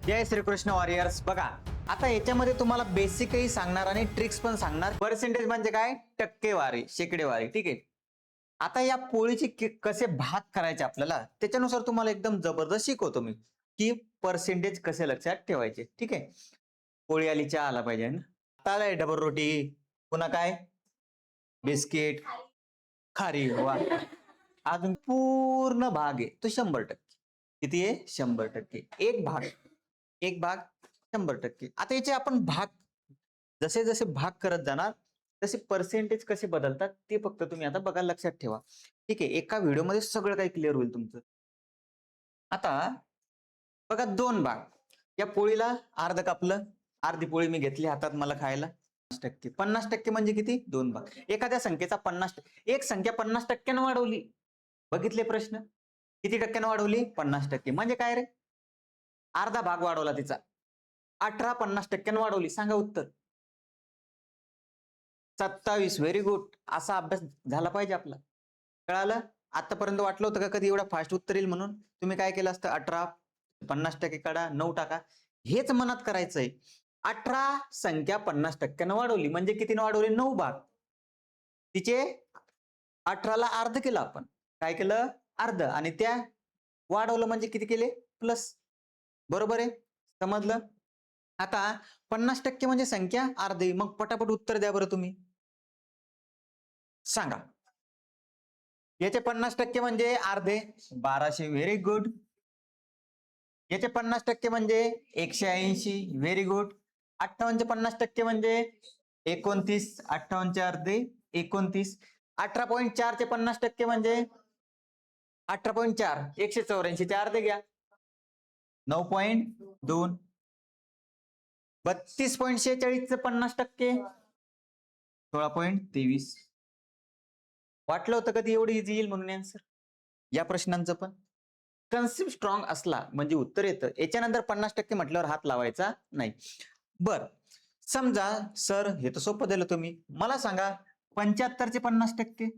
जय Shrikrishna warriors. बघा, आता याच्यामध्ये तुम्हाला बेसिकही सांगणार आणि ट्रिक्स पण सांगणार. पर्सेंटेज म्हणजे काय? टक्केवारी, शेकडेवारी. ठीक आहे. आता या पोळीचे कसे भाग करायचे आपल्याला त्याच्यानुसार तुम्हाला एकदम जबरदस्त शिकवतो मी की पर्सेंटेज कसे लक्षात ठेवायचे. ठीक आहे. पोळी आली, चहा आला पाहिजे ना. आता आलाय डबल रोटी, पुन्हा काय बिस्किट, खारी. वा, अजून पूर्ण भाग आहे तो 100%. किती आहे? 100%. एक भाग 100%. आता याचे आपण भाग जसे जसे भाग करत जाणार तसे पर्सेंटेज कसे बदलतात ते फक्त तुम्ही आता बघा, लक्षात ठेवा. ठीक आहे. एका व्हिडिओमध्ये सगळं काही क्लिअर होईल तुमचं. आता बघा, 2 भाग. या पोळीला अर्ध कापलं, अर्धी पोळी मी घेतली हातात मला खायला. 50%. 50% म्हणजे किती? 2 भाग. एखाद्या संख्येचा 50, एक संख्या 50% वाढवली. बघितले प्रश्न? किती टक्क्यानं वाढवली? 50%. म्हणजे काय रे? अर्धा भाग वाढवला तिचा. 18 50% वाढवली. सांगा उत्तर. 27. Very good. असा अभ्यास झाला पाहिजे आपला. कळालं? आतापर्यंत वाटलं होतं का कधी एवढा फास्ट उत्तर येईल म्हणून? तुम्ही काय केलं असतं? 18 50% काढा, 9 टाका. हेच मनात करायचंय. 18 संख्या 50% वाढवली म्हणजे कितीने वाढवली? 9 भाग. तिचे 18ला अर्ध केलं आपण. काय केलं? अर्ध. आणि त्या वाढवलं म्हणजे किती केले? प्लस. बरोबर आहे? समजलं? आता 50% म्हणजे संख्या अर्धी. मग पटापट उत्तर द्या बरं तुम्ही. सांगा. याचे 50% म्हणजे अर्धे 1200. Very good. याचे 50% म्हणजे 180. Very good. 58 चे 50% म्हणजे 29. 58 चे अर्धे 29. 18.4 चे 50% म्हणजे 18.4. 184 चे अर्धे घ्या. 9.2. 32.46 चे 50% 16.23. वाटलं होतं कधी एवढं इझी येईल म्हणून आन्सर या प्रश्नांचं पण? कन्सेप्ट स्ट्रॉंग असला म्हणजे उत्तर येतं. याच्यानंतर 50% म्हटल्यावर हात लावायचा नाही. बर, समजा सर हे तर सोपं दिलं तुम्ही. मला सांगा 75 चे 50%.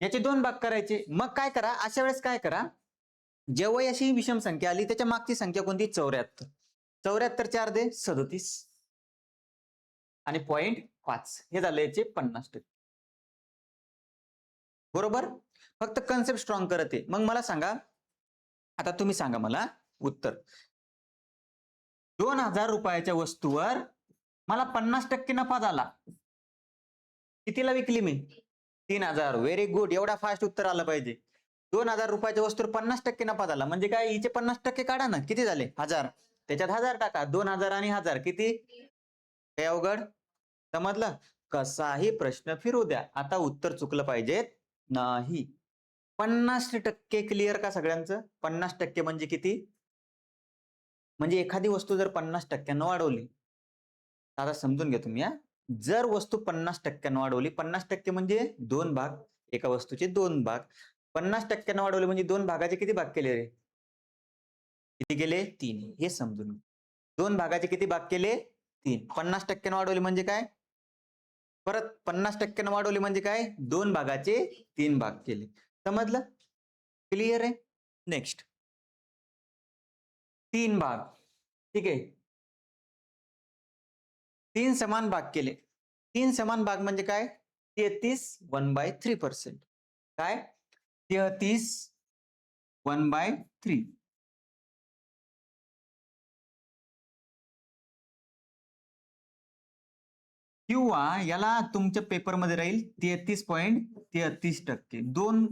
याचे 2 भाग करायचे. मग काय करा, अशा वेळेस काय करा, जेव्हा अशी विषम संख्या आली त्याच्या मागची संख्या कोणती? 74. 74 चे अर्धे 37 आणि 0.5. हे झालं याचे 50%. बरोबर? फक्त कन्सेप्ट स्ट्रॉंग करत आहे. मग मला सांगा, आता तुम्ही सांगा मला उत्तर. 2000 रुपयाच्या वस्तूवर मला 50% नफा झाला. कितीला विकली मी? 3000. Very good. एवढा फास्ट उत्तर आलं पाहिजे. 2000 रुपयाच्या वस्तूवर 50% नफा झाला म्हणजे काय? हिचे 50% काढा ना. किती झाले? 1000. त्याच्यात 1000 टाका. 2000 आणि 1000 किती? काय अवघड? समजलं? कसाही प्रश्न फिरू द्या, आता उत्तर चुकलं पाहिजे नाही. 50% क्लिअर का सगळ्यांचं? 50% म्हणजे किती? म्हणजे एखादी वस्तू जर 50% वाढवली, आता समजून घ्या तुम्ही. जर वस्तू 50% वाढवली, 50% म्हणजे 2 भाग. एका वस्तूचे 2 भाग. 50% वाढवले म्हणजे 2 भागाचे किती भाग केले रे? किती केले? 3. हे समजून. 2 भागाचे किती भाग केले? 3. 50% वाढवले म्हणजे काय? परत 50% वाढवले म्हणजे काय? 2 भागाचे 3 भाग केले. समजलं? क्लिअर आहे? नेक्स्ट. 3 भाग. ठीक आहे. 3 समान भाग केले. 3 समान भाग म्हणजे काय? 33 1/3%. काय? 33 1/3. किंवा याला तुमच्या पेपरमध्ये राहील 33.33%. 2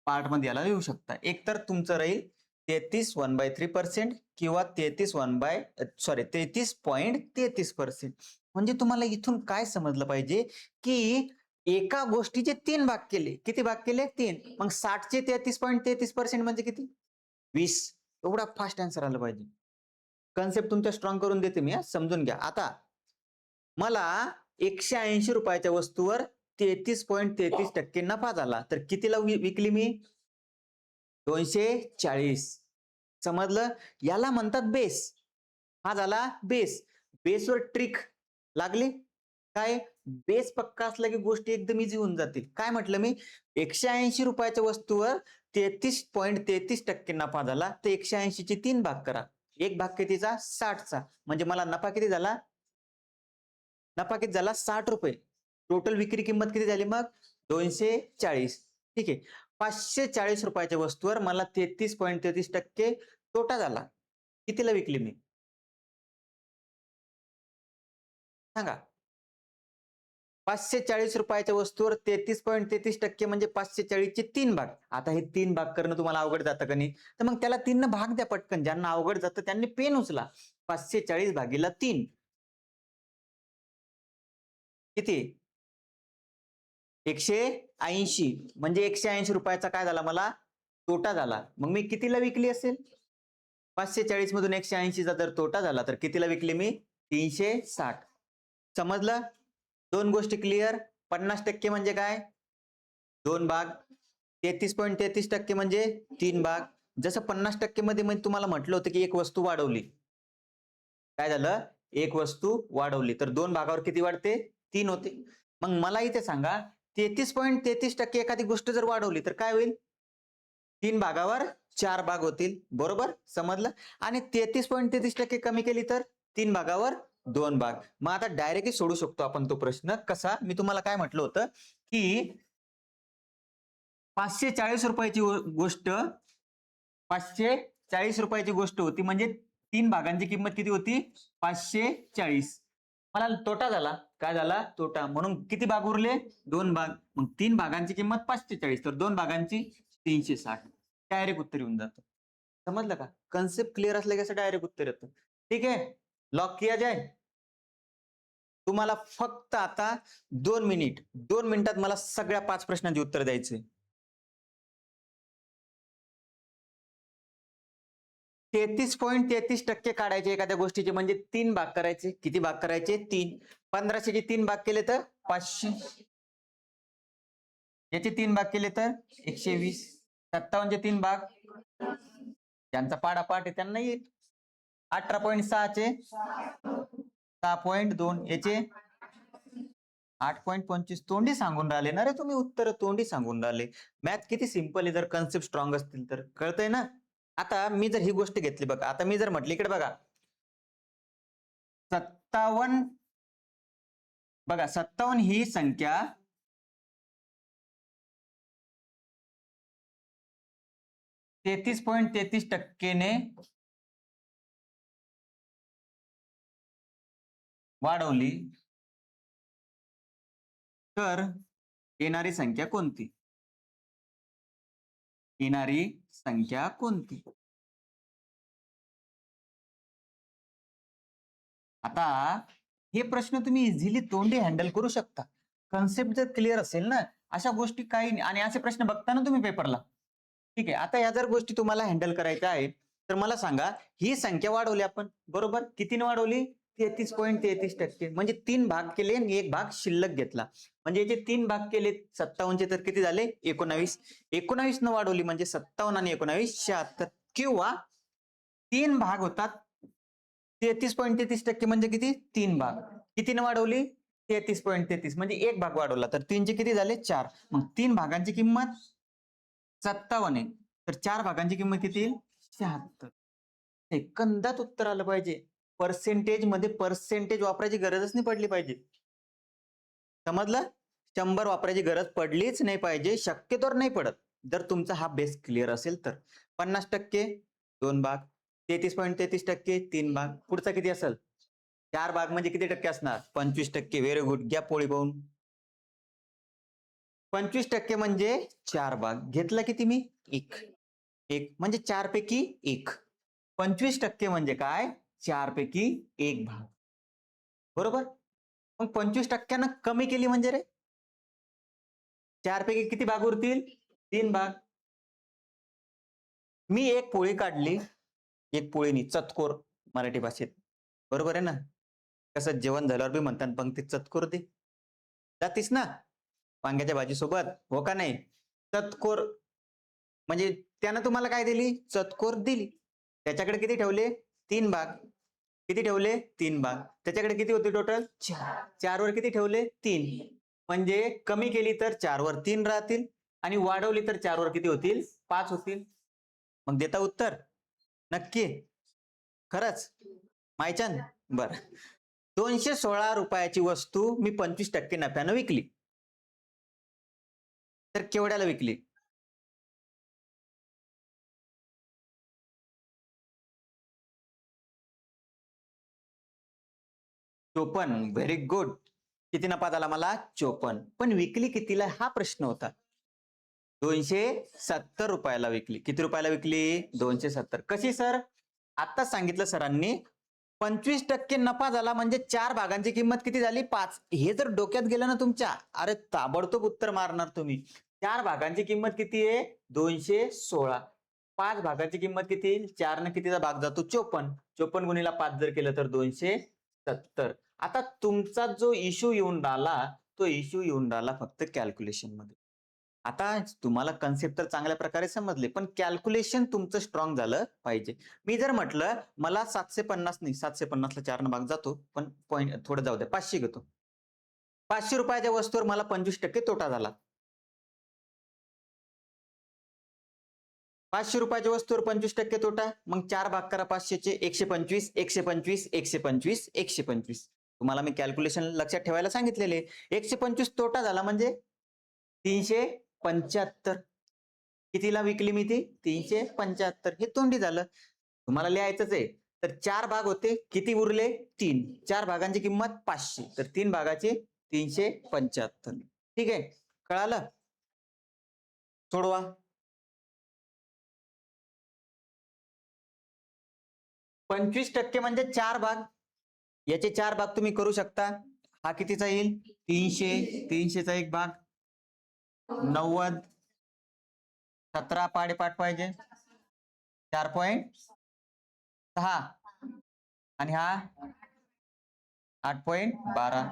पार्ट मध्ये याला लिहू शकता. एक तर तुमचं राहील 33 1/3% किंवा 33.33%. म्हणजे तुम्हाला इथून काय समजलं पाहिजे की एका गोष्टीचे 3 भाग केले. किती भाग केले? 3. मग 60 चे 33.33% म्हणजे किती? 20. एवढा फास्ट आन्सर आला पाहिजे. कन्सेप्ट तुमच्या स्ट्रॉंग करून देते मी. समजून घ्या. आता मला 180 रुपयाच्या वस्तूवर 33.33% नफा झाला, तर कितीला विकली मी? 240. समजलं? याला म्हणतात बेस. हा झाला बेस. बेसवर ट्रिक लागली. काय? बेस पक्का असला की गोष्टी एकदम इझी होऊन जातील. काय म्हटलं मी? 180 रुपयाच्या वस्तूवर 33.33% नफा झाला, तर 180 चे 3 भाग करा. एक भाग कितीचा? 60चा. म्हणजे मला नफा किती झाला? नफा किती झाला? 60 रुपये. टोटल विक्री किंमत किती झाली मग? 240. ठीक आहे. 540 रुपयाच्या वस्तूवर मला 33.33% तोटा झाला. कितीला विकली मी? सांगा. 540 रुपयाच्या वस्तूवर 33.33% म्हणजे 540 चे 3 भाग. आता हे 3 भाग करणं तुम्हाला अवघड जातं का नाही? तर मग त्याला 3 भाग द्या पटकन. ज्यांना अवघड जातं त्यांनी पेन उचला. 540 भागीला 3 किती? 180 म्हणजे 180 रुपयाचा काय झाला मला? तोटा झाला. मग मी कितीला विकली असेल? 540 मधून 180 चा जर तोटा झाला तर कितीला विकली मी? 360. समजलं? दोन गोष्टी क्लिअर. 50% म्हणजे काय? 2 भाग. 33.33% म्हणजे 3 भाग. जसं 50% मध्ये मी तुम्हाला म्हटलं होतं की एक वस्तू वाढवली. काय झालं? एक वस्तू वाढवली तर 2 भागावर किती वाढते? 3 होते. मग मला इथे सांगा 33.33% एखादी गोष्ट जर वाढवली तर काय होईल? 3 भागावर 4 भाग होतील. बरोबर? समजलं? आणि 33.33% कमी केली तर 3 भागावर 2 भाग. मग आता डायरेक्टली सोडू शकतो आपण तो प्रश्न. कसा? मी तुम्हाला काय म्हटलं होतं की 540 रुपयाची गोष्ट 540 रुपयाची गोष्ट होती म्हणजे 3 भागांची किंमत किती होती? 540. मला तोटा झाला. काय झाला? तोटा. म्हणून किती भाग उरले? 2 भाग. मग 3 भागांची किंमत 540 तर 2 भागांची 360. डायरेक्ट उत्तर येऊन जातं. समजलं का? कन्सेप्ट क्लिअर असलं की असं डायरेक्ट उत्तर येतं. ठीक आहे? लॉक किया जाए? तुम्हाला फक्त आता 2 मिनिट. 2 मिनिटात मला सगळ्या 5 प्रश्नांची उत्तर द्यायचे. 33.33% काढायचे एखाद्या गोष्टीचे म्हणजे 3 भाग करायचे. किती भाग करायचे? 3. 1500 चे 3 भाग केले तर 500. याचे 3 भाग केले तर 120. 57 चे 3 भाग. ज्यांचा पाडापाठ आहे त्यांना येईल. 18.6 चे 6.2 याचे 8.25. तोंडी सांगून राहिले ना रे तुम्ही उत्तर, तोंडी सांगून राहिले. मॅथ किती सिंपल आहे जर कन्सेप्ट स्ट्रॉंग असतील तर. कळतंय ना? आता मी जर ही गोष्ट घेतली बघा, आता मी जर म्हटली इकडे बघा 57 बघा 57 ही संख्या 33.33% वाढवली तर येणारी संख्या कोणती? येणारी संख्या कोणती? आता हे प्रश्न तुम्ही इझिली तोंडी हँडल करू शकता. कन्सेप्ट जर क्लिअर असेल ना, अशा गोष्टी काही नाही आणि असे प्रश्न बघता ना तुम्ही पेपरला. ठीक आहे. आता या जर गोष्टी तुम्हाला हँडल करायच्या आहेत, तर मला सांगा ही संख्या वाढवली आपण बरोबर? कितीने वाढवली? 33.33% म्हणजे 3 भाग केले आणि 1 भाग शिल्लक घेतला. म्हणजे याचे 3 भाग केले 57 तर किती झाले? 19. 19 न वाढवली म्हणजे 57 आणि 19 76 किंवा 3 भाग होतात 33.33% म्हणजे किती? 3 भाग. कितीने वाढवली? 33.33 म्हणजे 1 भाग वाढवला तर 3 चे किती झाले? 4. मग 3 भागांची किंमत 57 आहे. तर 4 भागांची किंमत किती येईल? 76. सेकंदात उत्तर आलं पाहिजे. पर्सेंटेज मध्ये पर्सेंटेज वापरायची गरजच नाही पडली पाहिजे. समजलं? 100 वापरायची गरज पडलीच नाही पाहिजे. शक्यतोवर नाही पडत. जर तुमचा हा बेस क्लिअर असेल तर. 50% 2 भाग. 33.33% 3 भाग. पुढचा किती असेल? 4 भाग म्हणजे किती टक्के असणार? 25%. Very good. घ्या पोळी पाहून. 25% म्हणजे 4 भाग. घेतला किती मी? 1. 1 म्हणजे 4 पैकी 1. 25% म्हणजे काय? 4 पैकी 1 भाग. बरोबर? मग 25% कमी केली म्हणजे रे? 4 पैकी किती भाग उरतील? 3 भाग. मी एक पोळी काढली. एक पोळीनी चतकोर मराठी भाषेत. बरोबर आहे ना? कसं जेवण झाल्यावर बी म्हणतात पंक्तीत चतकोर दे. जातीस ना? वांग्याच्या भाजीसोबत हो का नाही? चतकोर म्हणजे त्यानं तुम्हाला काय दिली? चतकोर दिली. त्याच्याकडे किती ठेवले? 3 भाग. किती ठेवले? 3 भाग. त्याच्याकडे किती होते टोटल? 4. 4 वर किती ठेवले? 3. म्हणजे कमी केली तर 4 वर 3 राहतील आणि वाढवली तर 4 वर किती होतील? 5 होतील. मग देता उत्तर? नक्की? खरंच? मायचंद? बरं. 216 रुपयाची वस्तू मी 25% नफ्यानं विकली. तर केवढ्याला विकली? 54. Very good. किती नफा झाला मला? 54. पण विकली कितीला हा प्रश्न होता. 270 रुपयाला विकली. किती रुपयाला विकली? 270. कशी सर? आता सांगितलं सरांनी 25% नफा झाला म्हणजे 4 भागांची किंमत किती झाली? 5. हे जर डोक्यात गेलं ना तुमच्या, अरे ताबडतोब उत्तर मारणार तुम्ही. 4 भागांची किंमत किती आहे? 216. 5 भागांची किंमत किती येईल? 4 ने कितीचा भाग जातो? 54. 54 गुणिला 5 जर केलं तर 270. आता तुमचा जो इश्यू येऊन राहिला, तो इश्यू येऊन राहिला फक्त कॅल्क्युलेशन मध्ये. आता तुम्हाला कन्सेप्ट तर चांगल्या प्रकारे समजले, पण कॅल्क्युलेशन तुमचं स्ट्रॉंग झालं पाहिजे. मी जर म्हटलं मला 750 नाही, 750 ला 4 न भाग जातो, पण पॉईंट थोडं जाऊ द्या, 500 घेतो. 500 रुपयाच्या वस्तूवर मला 25% तोटा झाला. 500 रुपयाच्या वस्तूवर 25% तोटा, मग 4 भाग करा 500 चे. 125, 125, 125, 125. तुम्हाला मी कॅल्क्युलेशन लक्षात ठेवायला सांगितलेले. 125 तोटा झाला म्हणजे 375. कितीला विकली मी ती? 375. हे तोंडी झालं. तुम्हाला लिहायचंच आहे. तर 4 भाग होते, किती उरले? 3. 4 भागांची किंमत 500. तर 3 भागाचे 375. ठीक आहे, कळालं? सोडवा. 25% म्हणजे 4 भाग. याचे 4 भाग तुम्ही करू शकता. हा कितीचा येईल? 300. 300चा एक भाग 90. 17 पाडेपाठ पाहिजे. 4.6 आणि हा 8.12.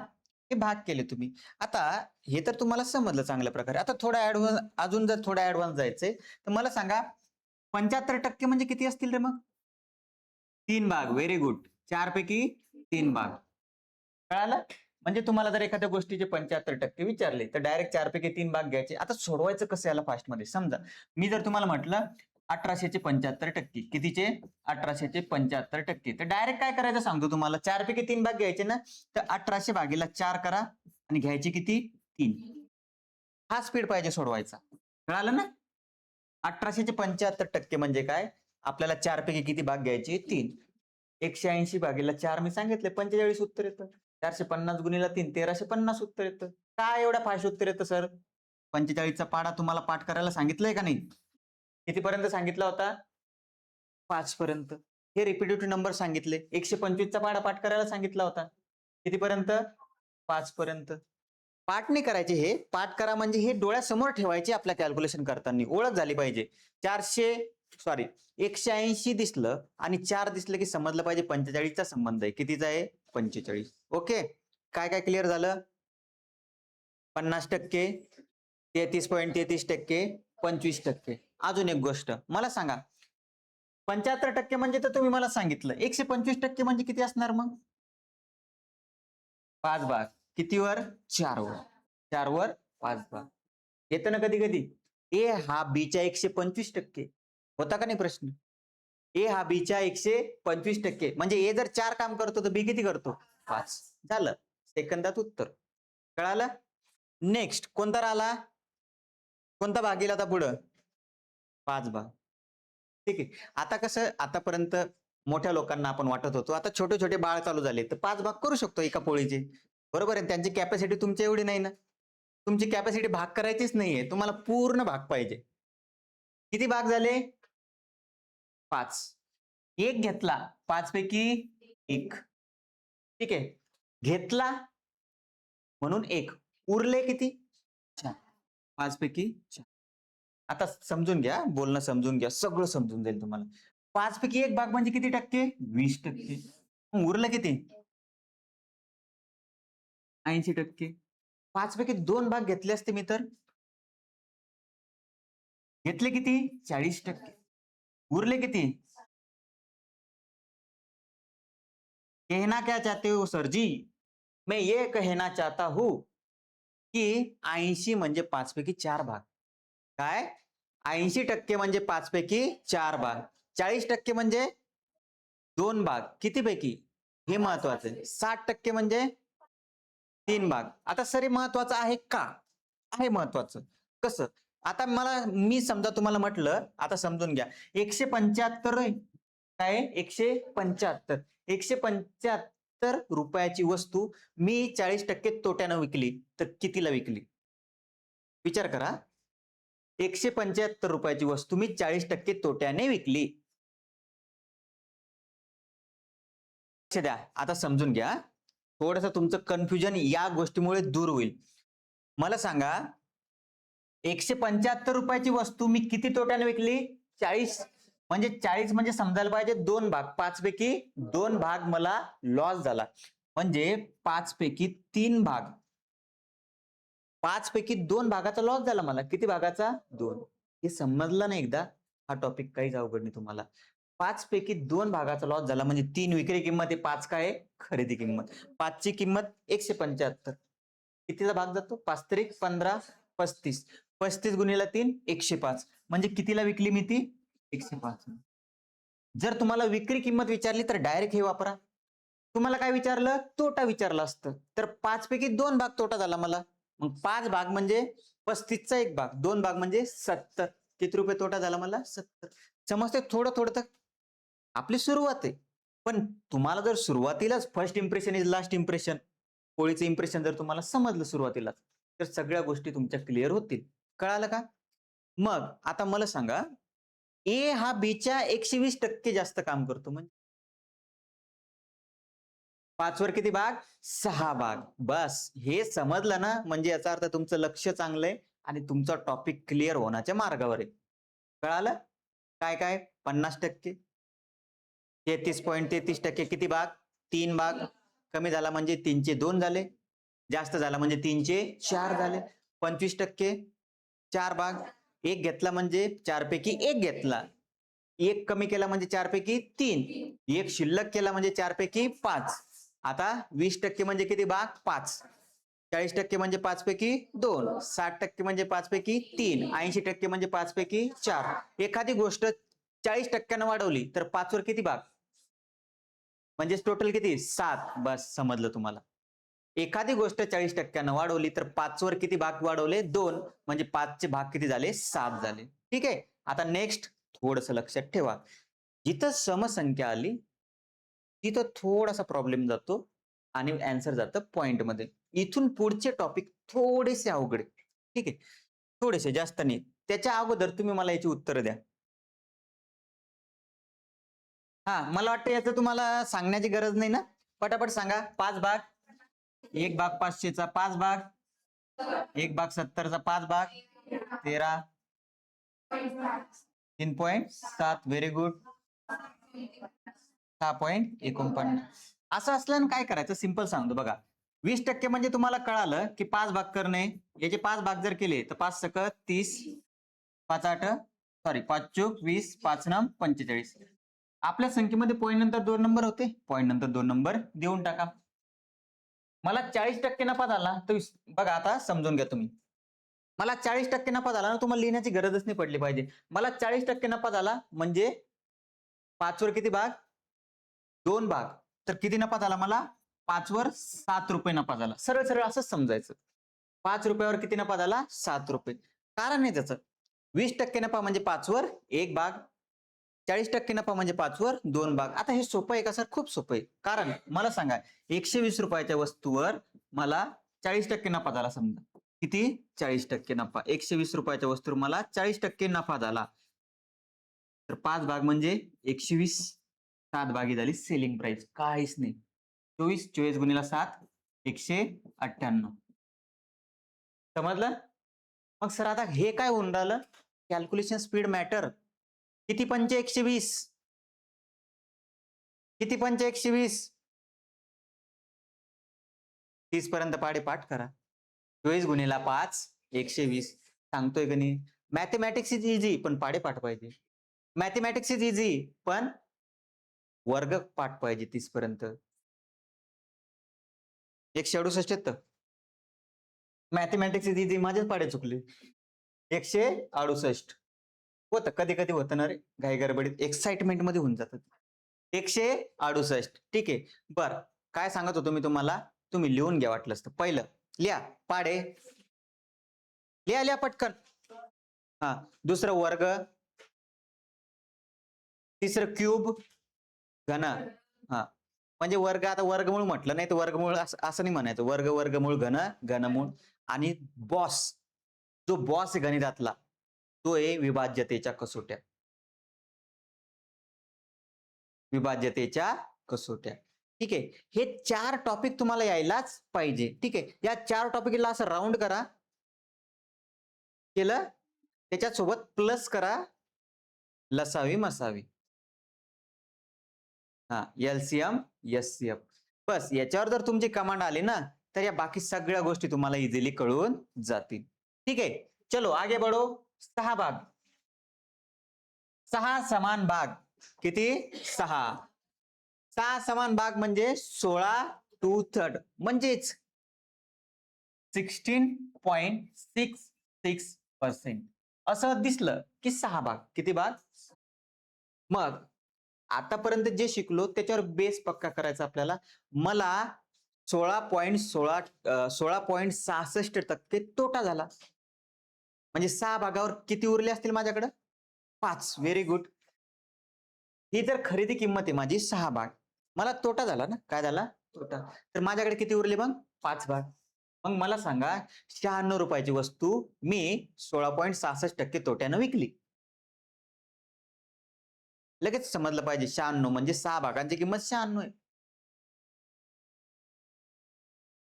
हे भाग केले तुम्ही. आता हे तर तुम्हाला समजलं चांगल्या प्रकारे. आता थोडा ऍडव्हान्स, अजून जर थोडा ऍडव्हान्स जायचंय तर मला सांगा 75% म्हणजे किती असतील रे मग? 3 भाग. Very good. 4 पैकी 3 भाग. कळालं? म्हणजे तुम्हाला जर एखाद्या गोष्टीचे 75% विचारले तर डायरेक्ट 4 पैकी 3 भाग घ्यायचे. आता सोडवायचं कसं याला फास्ट मध्ये? समजा मी जर तुम्हाला म्हटलं 1800चे 75%. कितीचे? 1800चे 75%. तर डायरेक्ट काय करायचं सांगतो तुम्हाला. 4 पैकी 3 भाग घ्यायचे ना, तर 1800 भागीला 4 करा आणि घ्यायचे किती? 3. हा स्पीड पाहिजे सोडवायचा. कळालं ना? 1800चे 75% म्हणजे काय? आपल्याला 4 पैकी किती भाग घ्यायचे? 3. 180 भागीला 4 मी सांगितले 45 उत्तर येतं. 450 गुणिला 3 1350 उत्तर येतं. काय एवढ्या फास्ट उत्तर येतं सर? 45चा पाढा तुम्हाला पाठ करायला सांगितलंय का नाही? कितीपर्यंत सांगितला होता? 5 पर्यंत. हे रिपिटेटिव्ह नंबर सांगितले. 125चा पाढा पाठ करायला सांगितला होता. कितीपर्यंत? 5 पर्यंत. पाठ नाही करायचे हे. पाठ करा म्हणजे हे डोळ्यासमोर ठेवायचे आपल्या कॅल्क्युलेशन करताना. ओळख झाली पाहिजे. 180 दिसलं आणि 4 दिसलं की समजलं पाहिजे 45चा संबंध आहे. कितीचा आहे? 45. ओके. काय काय क्लिअर झालं? 50%, 33.33%, 25%. अजून एक गोष्ट मला सांगा, 75% म्हणजे तर तुम्ही मला सांगितलं. 125% म्हणजे किती असणार मग? 5 भाग. कितीवर? 4 वर. 4 वर 5 भाग. येतं ना कधी कधी. ए हा बीच्या 125%. होता का नाही प्रश्न? ए हा बीच्या 125%. म्हणजे ए जर 4 काम करतो तर बी किती करतो? 5. झालं. सेकंदात उत्तर. कळालं? नेक्स्ट कोणता राहिला? कोणता भाग येईल आता पुढं? 5 भाग. ठीक आहे. आता कसं आतापर्यंत मोठ्या लोकांना आपण वाटत होतो. आता छोटे छोटे बाळ चालू झाले तर 5 भाग करू शकतो एका पोळीचे. बरोबर आहे. त्यांची कॅपॅसिटी तुमच्या एवढी नाही ना. तुमची कॅपॅसिटी भाग करायचीच नाहीये. तुम्हाला पूर्ण भाग पाहिजे. किती भाग झाले? 5. एक घेतला 5 पैकी 1. ठीक आहे. घेतला म्हणून 1. उरले किती? 4. 5 पैकी 4. आता समजून घ्या, बोलणं समजून घ्या, सगळं समजून जाईल तुम्हाला. 5 पैकी 1 भाग म्हणजे किती टक्के? 20%. मग उरलं किती? 80%. 5 पैकी 2 भाग घेतले असते मी तर घेतले किती? 40%. उरले किती? कहना क्या चाहते हो सर जी? मैं ये कहना चाहता हूं की 80 म्हणजे 5 पैकी 4 भाग. काय? 80% म्हणजे 5 पैकी 4 भाग. 40% म्हणजे 2 भाग. किती पैकी? हे महत्वाचं आहे. 60% म्हणजे 3 भाग. आता सर हे महत्वाचं आहे का? आहे महत्वाचं. कसं? आता मी समजा तुम्हाला म्हटलं, आता समजून घ्या. 175 काय आहे? 175. 175 रुपयाची वस्तू मी 40% तोट्यानं विकली, तर कितीला विकली? विचार करा. 175 रुपयाची वस्तू मी 40% तोट्याने विकली. लक्ष द्या. आता समजून घ्या. थोडंसं तुमचं कन्फ्युजन या गोष्टीमुळे दूर होईल. मला सांगा, 175 रुपयाची वस्तू मी किती तोट्याने विकली? 40. म्हणजे 40 म्हणजे समजायला पाहिजे 2 भाग. 5 पैकी 2 भाग मला लॉस झाला. म्हणजे 5 पैकी 3 भाग. 5 पैकी 2 भागाचा लॉस झाला मला. किती भागाचा? 2. हे समजलं ना एकदा, हा टॉपिक काहीच अवघड नाही तुम्हाला. 5 पैकी 2 भागाचा लॉस झाला म्हणजे 3 विक्री किंमत आहे, 5 काय आहे? खरेदी किंमत. 5 ची किंमत 175. कितीचा भाग जातो? 5 त्रिक 15, 35. 35 गुणिले 3 105. म्हणजे कितीला विकली मी ती? 105. जर तुम्हाला विक्री किंमत विचारली तर डायरेक्ट हे वापरा. तुम्हाला काय विचारलं? तोटा विचारला असतं. तर 5 पैकी 2 भाग तोटा झाला मला. मग 5 भाग म्हणजे 35चा 1 भाग. 2 भाग म्हणजे 70. किती रुपये तोटा झाला मला? 70. समजते थोडं थोडं तर आपली सुरुवात आहे. पण तुम्हाला जर सुरुवातीलाच first impression is last impression, पोळीचं इम्प्रेशन जर तुम्हाला समजलं सुरुवातीलाच, तर सगळ्या गोष्टी तुमच्या क्लिअर होतील. कळालं का? मग आता मला सांगा, ए हा बीच्या 120% जास्त काम करतो. म्हणजे 5 वर किती भाग? 6 भाग. बस हे समजलं ना, म्हणजे याचा अर्थ तुमचं लक्ष चांगलंय आणि तुमचा टॉपिक क्लिअर होण्याच्या मार्गावर आहे. कळालं? काय काय? 50%, 33.33% किती भाग? 3 भाग. कमी झाला म्हणजे 3चे 2 झाले. जास्त झाला म्हणजे 3चे 4 झाले. 25% 4 भाग. 1 घेतला म्हणजे 4 पैकी 1 घेतला. 1 कमी केला म्हणजे 4 पैकी 3. 1 शिल्लक केला म्हणजे 4 पैकी 5. आता 20% म्हणजे किती भाग? 5. 40% म्हणजे 5 पैकी 2. 60% म्हणजे 5 पैकी 3. 80% म्हणजे 5 पैकी 4. एखादी गोष्ट 40% वाढवली तर 5 वर किती भाग? म्हणजे टोटल किती? 7. बस समजलं तुम्हाला. एखादी गोष्ट 40% वाढवली तर 5 वर किती भाग वाढवले? 2. म्हणजे 5 चे भाग किती झाले? 7 झाले. ठीक आहे. आता नेक्स्ट थोडंसं लक्षात ठेवा. जिथं समसंख्या आली, तिथं थोडासा प्रॉब्लेम जातो आणि आन्सर जातं पॉइंटमध्ये. इथून पुढचे टॉपिक थोडेसे अवघड आहेत. ठीक आहे. थोडेसे, जास्त नाही. त्याच्या अगोदर तुम्ही मला याची उत्तरं द्या. मला वाटतं याचं तुम्हाला सांगण्याची गरज नाही ना? पटापट सांगा. 5 भाग. 1 भाग 500चा 5 भाग. 1 भाग 70चा 5 भाग. 13. 3.7. Very good. 6.49. असं असल्यानं काय करायचं? सिंपल सांगतो बघा. 20% म्हणजे तुम्हाला कळालं की 5 भाग करणे. याचे 5 भाग जर केले तर 5 सकट 30, 5 8 सॉरी 5 चोक 20, 5 नम 45. आपल्या संख्येमध्ये पॉईंट नंतर 2 नंबर होते. पॉईंट नंतर 2 नंबर देऊन टाका. मला 40% नफा झाला तर बघा आता समजून घ्या तुम्ही. मला 40% नफा झाला ना, तुम्हाला लिहिण्याची गरजच नाही पडली पाहिजे. मला 40% नफा झाला म्हणजे 5 वर किती भाग? 2 भाग. तर किती नफा झाला मला? 5 वर 7 रुपये नफा झाला. सरळ सरळ असंच समजायचं. 5 रुपयावर किती नफा झाला? 7 रुपये. कारण आहे त्याचं. 20% नफा म्हणजे 5 वर 1 भाग. 40% नफा म्हणजे 5 वर 2 भाग. आता हे सोपं आहे का सर? खूप सोपं आहे. कारण मला सांगा, 120 रुपयाच्या वस्तूवर मला 40% नफा झाला समजा. किती? 40% नफा. 120 रुपयाच्या वस्तूवर मला 40% नफा झाला. तर 5 भाग म्हणजे 120. 7 भागी झाली सेलिंग प्राइस. काहीच नाही. 24 गुणिले 7 198. समजलं? मग सर आता हे काय होऊन राहिलं? Calculation speed matter. किती पंचे 120? किती पंचे 120? 30 पर्यंत पाढे पाठ करा. 24 गुणिले 5 120. सांगतोय का नाही? मॅथेमॅटिक्स इज इझी पण पाढे पाठ पाहिजे. मॅथेमॅटिक्स इज इझी पण वर्ग पाठ पाहिजे 30 पर्यंत. 168 येतं. मॅथमॅटिक्स ती माझेच पाडे चुकले. 168 होतं, कधी कधी होतं ना रे, घाई गडबडीत एक्साइटमेंट मध्ये होऊन जातात. 168. ठीक आहे. बर, काय सांगत होतो मी तुम्हाला, तुम्ही लिहून घ्या वाटलं असतं. पहिलं लिहा पाडे, लिहा लिहा पटकन. हा, दुसरं वर्ग, तिसरं क्यूब, घन. हा, म्हणजे वर्ग, आता वर्गमूळ म्हटलं नाही तर वर्गमूळ असं नाही म्हणायचं, वर्ग, वर्गमूळ, घन, घनमूळ. आणि बॉस, जो बॉस आहे गणितातला, तो आहे विभाज्यतेच्या कसोट्या. विभाज्यतेच्या कसोट्या. ठीक आहे. हे 4 टॉपिक तुम्हाला यायलाच पाहिजे. ठीक आहे. या 4 टॉपिकला असं राऊंड करा, केलं, त्याच्यात सोबत प्लस करा लसावी मसावी. हा, एलसीएम एससीएफ. बस याच्यावर जर तुमची कमांड आली ना, तर या बाकी सगळ्या गोष्टी तुम्हाला इझिली कळून जातील. ठीक आहे. चलो आगे बढ़ो. 6 भाग, 6 समान भाग. किती? 6. 6 समान भाग म्हणजे 16/2 म्हणजेच 16.66%. असं दिसलं की 6 भाग. किती भाग? मग आतापर्यंत जे शिकलो त्याच्यावर बेस पक्का करायचा आपल्याला. मला 16.66% तोटा झाला. म्हणजे 6 भागावर किती उरले असतील माझ्याकडे? 5. Very good. ही जर खरेदी किंमत आहे माझी 6 भाग, मला तोटा झाला ना, काय झाला? तोटा. तर माझ्याकडे किती उरले मग? 5 भाग. मग मला सांगा, 96 रुपयाची वस्तू मी 16.66% तोट्यानं विकली. लगेच समजलं पाहिजे, 96 म्हणजे 6 भागांची किंमत 96 आहे.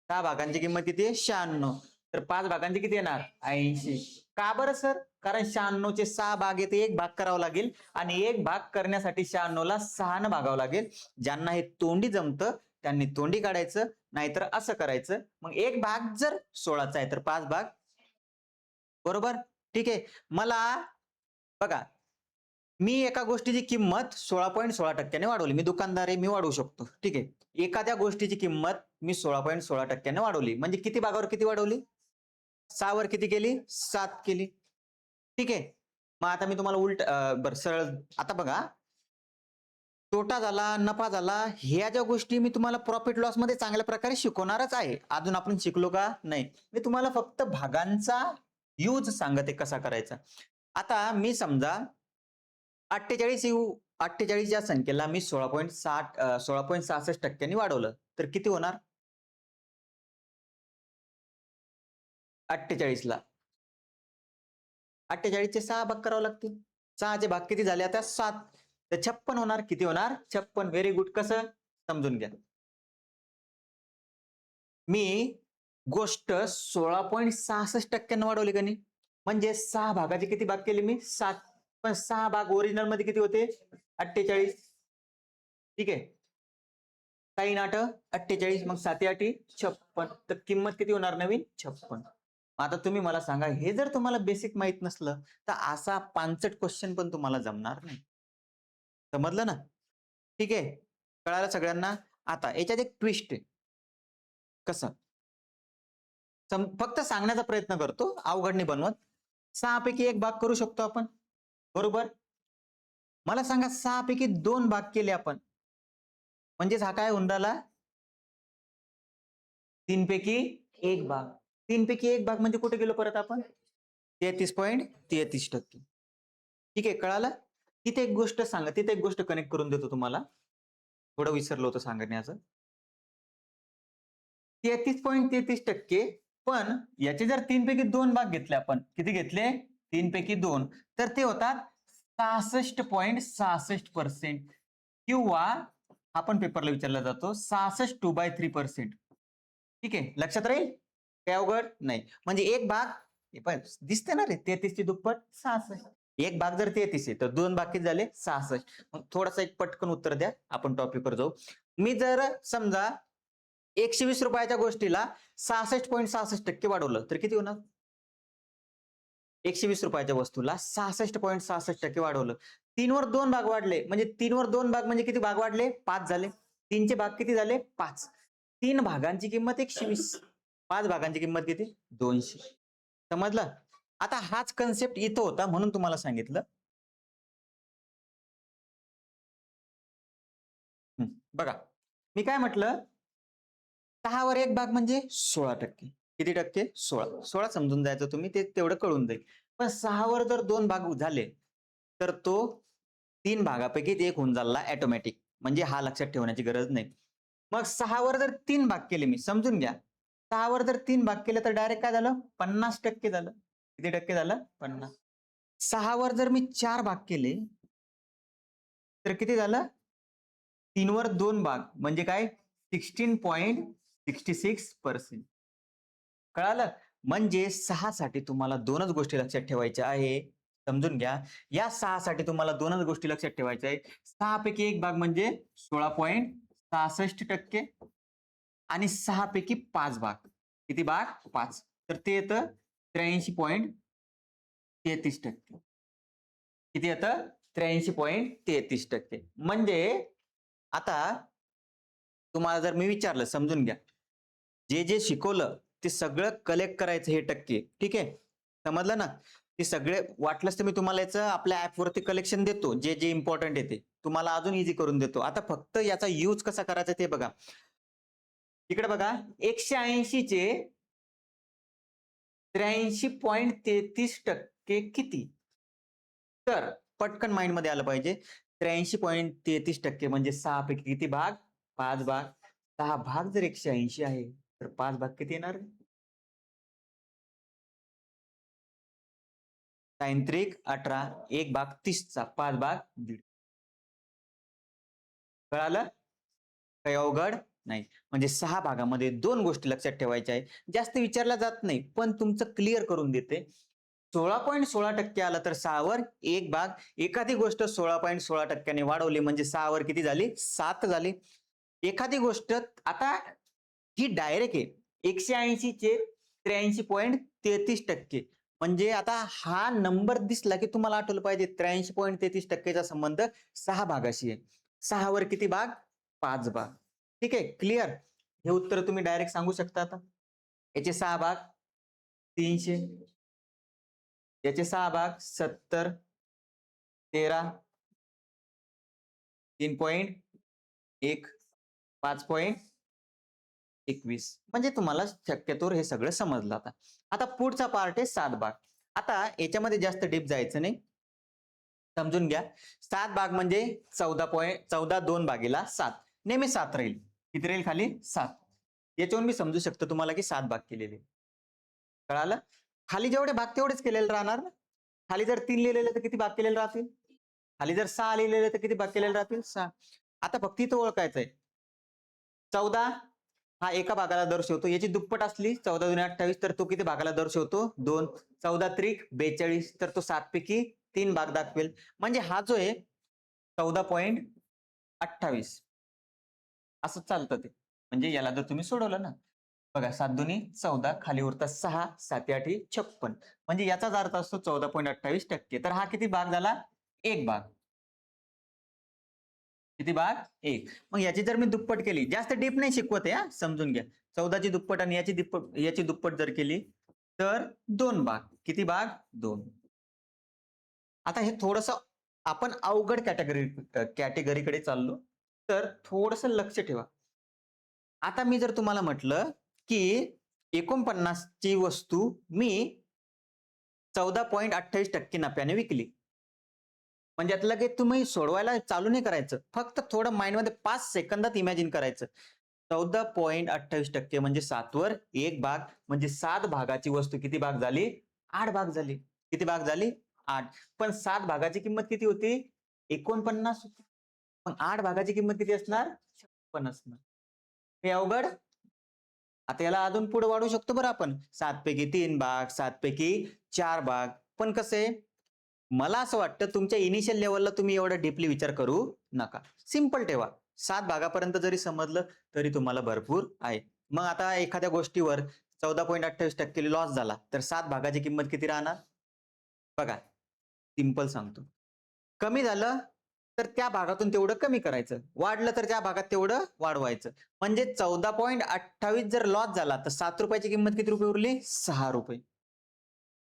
6 भागांची किंमत किती आहे? 96. तर 5 भागांची किती येणार? 80. का बरं सर? कारण 96 चे 6 भाग येते, एक भाग करावा लागेल आणि एक भाग करण्यासाठी 96 ला 6 न भागावं लागेल. ज्यांना हे तोंडी जमतं त्यांनी तोंडी काढायचं, नाहीतर असं करायचं. मग एक भाग जर 16चा आहे तर 5 भाग, बरोबर? ठीक आहे. मला बघा, मी एका गोष्टीची किंमत 16.16% वाढवली. मी दुकानदार आहे, मी वाढवू शकतो. ठीक आहे. एखाद्या गोष्टीची किंमत मी 16.16% वाढवली, म्हणजे किती भागावर किती वाढवली? 6 वर किती केली? 7 केली. ठीक आहे. मग आता मी तुम्हाला बरं सरळ, आता बघा, तोटा झाला, नफा झाला, ह्या ज्या गोष्टी मी तुम्हाला प्रॉफिट लॉस मध्ये चांगल्या प्रकारे शिकवणारच आहे. अजून आपण शिकलो का? नाही. मी तुम्हाला फक्त भागांचा यूज सांगते कसा करायचा. आता मी समजा 48 या संख्येला मी 16.66% वाढवलं, तर किती होणार? 48 ला 48 चे 6 भाग करावे लागतील. 6 चे भाग किती झाले आता? 7. तर 56 होणार. किती होणार? 56. Very good. कसं? समजून घ्या. मी गोष्ट 16.66% वाढवली का नाही, म्हणजे 6 भागाचे किती भाग केले मी? 7. पण 6 भाग ओरिजिनल मध्ये किती होते? 48. ठीक आहे. 3 8 48, मग 7 8 56. तर किंमत किती होणार नवीन? 56. आता तुम्ही मला सांगा, हे जर तुम्हाला बेसिक माहित नसलं तर असा 65 क्वेश्चन पण तुम्हाला जमणार नाही. समजलं ना? ठीक आहे. कळालं सगळ्यांना? आता याच्यात एक ट्विस्ट आहे. कसं? फक्त सांगण्याचा प्रयत्न करतो, अवघड नाही बनवत. 6 पैकी 1 भाग करू शकतो आपण, बरोबर? मला सांगा, 6 पैकी 2 भाग केले आपण, म्हणजेच हा काय होऊन राहिला? 3 पैकी 1 भाग. 3 पैकी 1 भाग म्हणजे कुठे गेलो परत आपण? 33.33%. ठीक आहे, कळालं? तिथे एक गोष्ट सांगा, तिथे एक गोष्ट कनेक्ट करून देतो तुम्हाला. थोडं विसरलो होतं सांगण्याचं. 33.33%, पण याचे जर 3 पैकी 2 भाग घेतले आपण, किती घेतले? 3 पैकी 2, तर ते होतात 66.66%, किंवा आपण पेपरला विचारला जातो 66 2/3%. ठीक आहे, लक्षात राहील? काय अवघड नाही. म्हणजे एक भाग दिसते ना रे, 33 ची दुप्पट 66. एक भाग जर 33 आहे तर 2 भाग किती झाले? 66. मग थोडासा एक पटकन उत्तर द्या, आपण टॉपिकवर जाऊ. मी जर समजा 120 रुपयाच्या गोष्टीला 66.66% वाढवलं तर किती होणार? 120 रुपयाच्या वस्तूला 66.66% वाढवलं, 3 वर 2 भाग वाढले, म्हणजे 3 वर 2 भाग म्हणजे किती भाग वाढले? 5 झाले. 3 चे भाग किती झाले? 5. 3 भागांची किंमत 120, 5 भागांची किंमत किती 200. समजलं? आता हाच कन्सेप्ट इथं होता म्हणून तुम्हाला सांगितलं. बघा मी काय म्हटलं, 6 वर 1 भाग म्हणजे 16%. किती टक्के? 16. 16 समजून जायचं तुम्ही, ते तेवढं कळून जाईल. पण 6 वर जर 2 भाग झाले तर तो 3 भागापैकी 1 होऊन झाला ऑटोमॅटिक. म्हणजे हा लक्षात ठेवण्याची गरज नाही. मग 6 वर जर 3 भाग केले, मी समजून घ्या, 6 वर जर 3 भाग केले तर डायरेक्ट काय झालं 50% झालं. किती टक्के झालं? 50. 6 वर जर मी 4 भाग केले तर किती झालं? 3 वर 2 भाग म्हणजे काय 16.66%. कळालं? म्हणजे 6 साठी तुम्हाला 2च गोष्टी लक्षात ठेवायच्या आहे. समजून घ्या. या 6 साठी तुम्हाला 2च गोष्टी लक्षात ठेवायच्या आहे. 6 पैकी 1 भाग म्हणजे 16.66% आणि 6 पैकी 5 भाग. किती भाग? 5. तर ते येतं 83.33%. किती येतं? 83.33%. म्हणजे आता तुम्हाला जर मी विचारलं, समजून घ्या, जे जे शिकवलं ते सगळं कलेक्ट करायचं हे टक्के. ठीक आहे? समजलं ना? ते सगळे वाटलंच तर मी तुम्हाला याचं आपल्या ऍपवरती कलेक्शन देतो, जे जे इम्पॉर्टंट आहे ते तुम्हाला अजून इझी करून देतो. आता फक्त याचा यूज कसा करायचा ते बघा. इकडे बघा, 180 चे 83.33% किती? तर पटकन माइंड मध्ये आलं पाहिजे. 83.33% म्हणजे 6 पैकी किती भाग? 5 भाग. 6 भाग जर 180 आहे तर 5 भाग किती येणार? सायंत्रिक 18, 1 भाग 30चा, 5 भाग 1.5. कळालं? काही अवघड नाही. म्हणजे 6 भागामध्ये 2 गोष्टी लक्षात ठेवायच्या आहे. जास्त विचारला जात नाही पण तुमचं क्लिअर करून देते. 16.16% आलं तर 6 वर 1 भाग. एखादी गोष्ट 16.16% वाढवली म्हणजे 6 वर किती झाली? 7 झाली. एखादी गोष्ट आता ही डायरेक्ट आहे. 180 चे 83.33%. म्हणजे आता हा नंबर दिसला की तुम्हाला आठवलं पाहिजे 83.33% संबंध 6 भागाशी आहे. 6 वर किती भाग? 5 भाग. ठीक आहे? क्लिअर? हे उत्तर तुम्ही डायरेक्ट सांगू शकता आता. याचे 6 भाग 300, याचे 6 भाग 70, 13, 3.1, 5.21. म्हणजे तुम्हाला शक्यतोवर हे सगळं समजलं आता. आता पुढचा पार्ट आहे 7 भाग. आता याच्यामध्ये जास्त डीप जायचं नाही. समजून घ्या. 7 भाग म्हणजे 14 2 भागीला 7. नेहमी 7 राहील. किती राहील खाली? 7. याच्यावरून मी समजू शकतो तुम्हाला की 7 भाग केलेले. कळालं? खाली जेवढे भाग तेवढेच केलेले राहणार ना. खाली जर 3 लिहिलेले तर किती भाग केलेले राहतील? खाली जर 6 लिहिलेले तर किती भाग केलेले राहतील? 6. आता फक्त इथं ओळखायचंय. 14 हा एका भागाला दर्शवतो. याची दुप्पट असली 14 दुणे 28 तर तो किती भागाला दर्शवतो? 2. 14 त्रिक 42 तर तो 7 पैकी 3 भाग दाखवेल. म्हणजे हा जो आहे 14.28 असं चालतं ते. म्हणजे याला जर तुम्ही सोडवलं ना, बघा 7 दुनी 14 खाली उरतात 6, 7 8 56. म्हणजे याचाच अर्थ असतो 14.28%. तर हा किती भाग झाला? 1 भाग. किती भाग? 1. मग याची जर मी दुप्पट केली, जास्त डीप नाही शिकवत आहे, समजून घ्या. 14 ची दुप्पट आणि याची दुप्पट जर केली तर 2 भाग. किती भाग? 2. आता हे थोडंसं आपण अवघड कॅटेगरीकडे चाललो, तर थोडंसं लक्ष ठेवा. आता मी जर तुम्हाला म्हटलं की 49 ची वस्तू मी 14.28% नफ्याने विकली. म्हणजे यातलं की तुम्ही सोडवायला चालू नाही करायचं. फक्त थोडं माइंडमध्ये 5 सेकंदात इमॅजिन करायचं. 14.28% म्हणजे 7 वर 1 भाग म्हणजे 7 भागाची वस्तू किती भाग झाली? 8 भाग झाली. किती भाग झाली? 8. पण 7 भागाची किंमत किती होती? 49 होती. मग 8 भागाची किंमत किती असणार? 56 असणार. हे अवघड? आता याला अजून पुढे वाढवू शकतो बरं आपण. 7 पैकी 3 भाग, 7 पैकी 4 भाग. पण कसं आहे? मला असं वाटतं तुमच्या इनिशियल लेवलला तुम्ही एवढा डीपली विचार करू नका. सिंपल ठेवा. 7 भागापर्यंत जरी समजलं तरी तुम्हाला भरपूर आहे. मग आता एखाद्या गोष्टीवर 14.28% लॉस झाला तर 7 भागाची किंमत किती राहणार? बघा, सिंपल सांगतो. कमी झालं तर त्या भागातून तेवढं कमी करायचं, वाढलं तर त्या भागात तेवढं वाढवायचं. म्हणजे 14.28 जर लॉस झाला तर 7 रुपयाची किंमत किती रुपये उरली? 6 रुपये.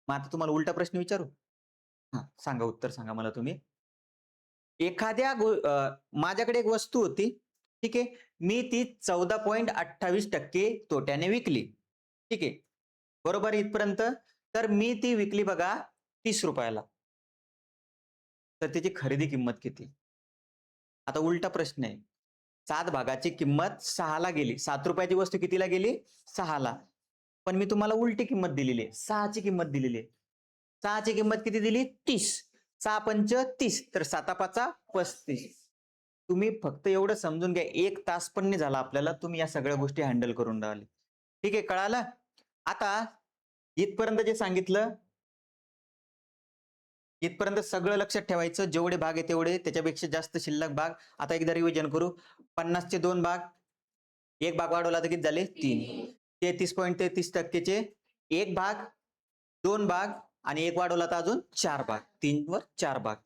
मग आता तुम्हाला उलटा प्रश्न विचारू? हां, सांगा उत्तर सांगा मला तुम्ही. एखाद्या माझ्याकडे एक वस्तू होती, ठीक आहे. मी ती 14.28% तोट्याने विकली. ठीक आहे. बरोबर इथपर्यंत? तर मी ती विकली बघा ₹30 ला. तर त्याची खरेदी किंमत किती? आता उलटा प्रश्न आहे. 7 भागाची किंमत 6 ला गेली. ₹7 ची वस्तू कितीला गेली? 6 ला. पण मी तुम्हाला उलटी किंमत दिलेली आहे. 6 ची किंमत दिलेली आहे. 6 ची किंमत किती दिली? 30. 6 पंच 30 तर 7 पाचा 35. तुम्ही फक्त एवढं समजून घ्या, 1 तास पण नाही झाला आपल्याला, तुम्ही या सगळ्या गोष्टी हँडल करून राहिले. ठीक आहे, कळालं? आता इथपर्यंत जे सांगितलं, इथपर्यंत सगळं लक्षात ठेवायचं. जेवढे भाग आहे तेवढे, त्याच्यापेक्षा जास्त शिल्लक भाग. आता एकदा रिव्हिजन करू. 50 चे 2 भाग, 1 भाग वाढवला तर किती झाले? 3. 33.33% चे 1 भाग, 2 भाग आणि 1 वाढवला तर अजून 4 भाग. 3 वर 4 भाग.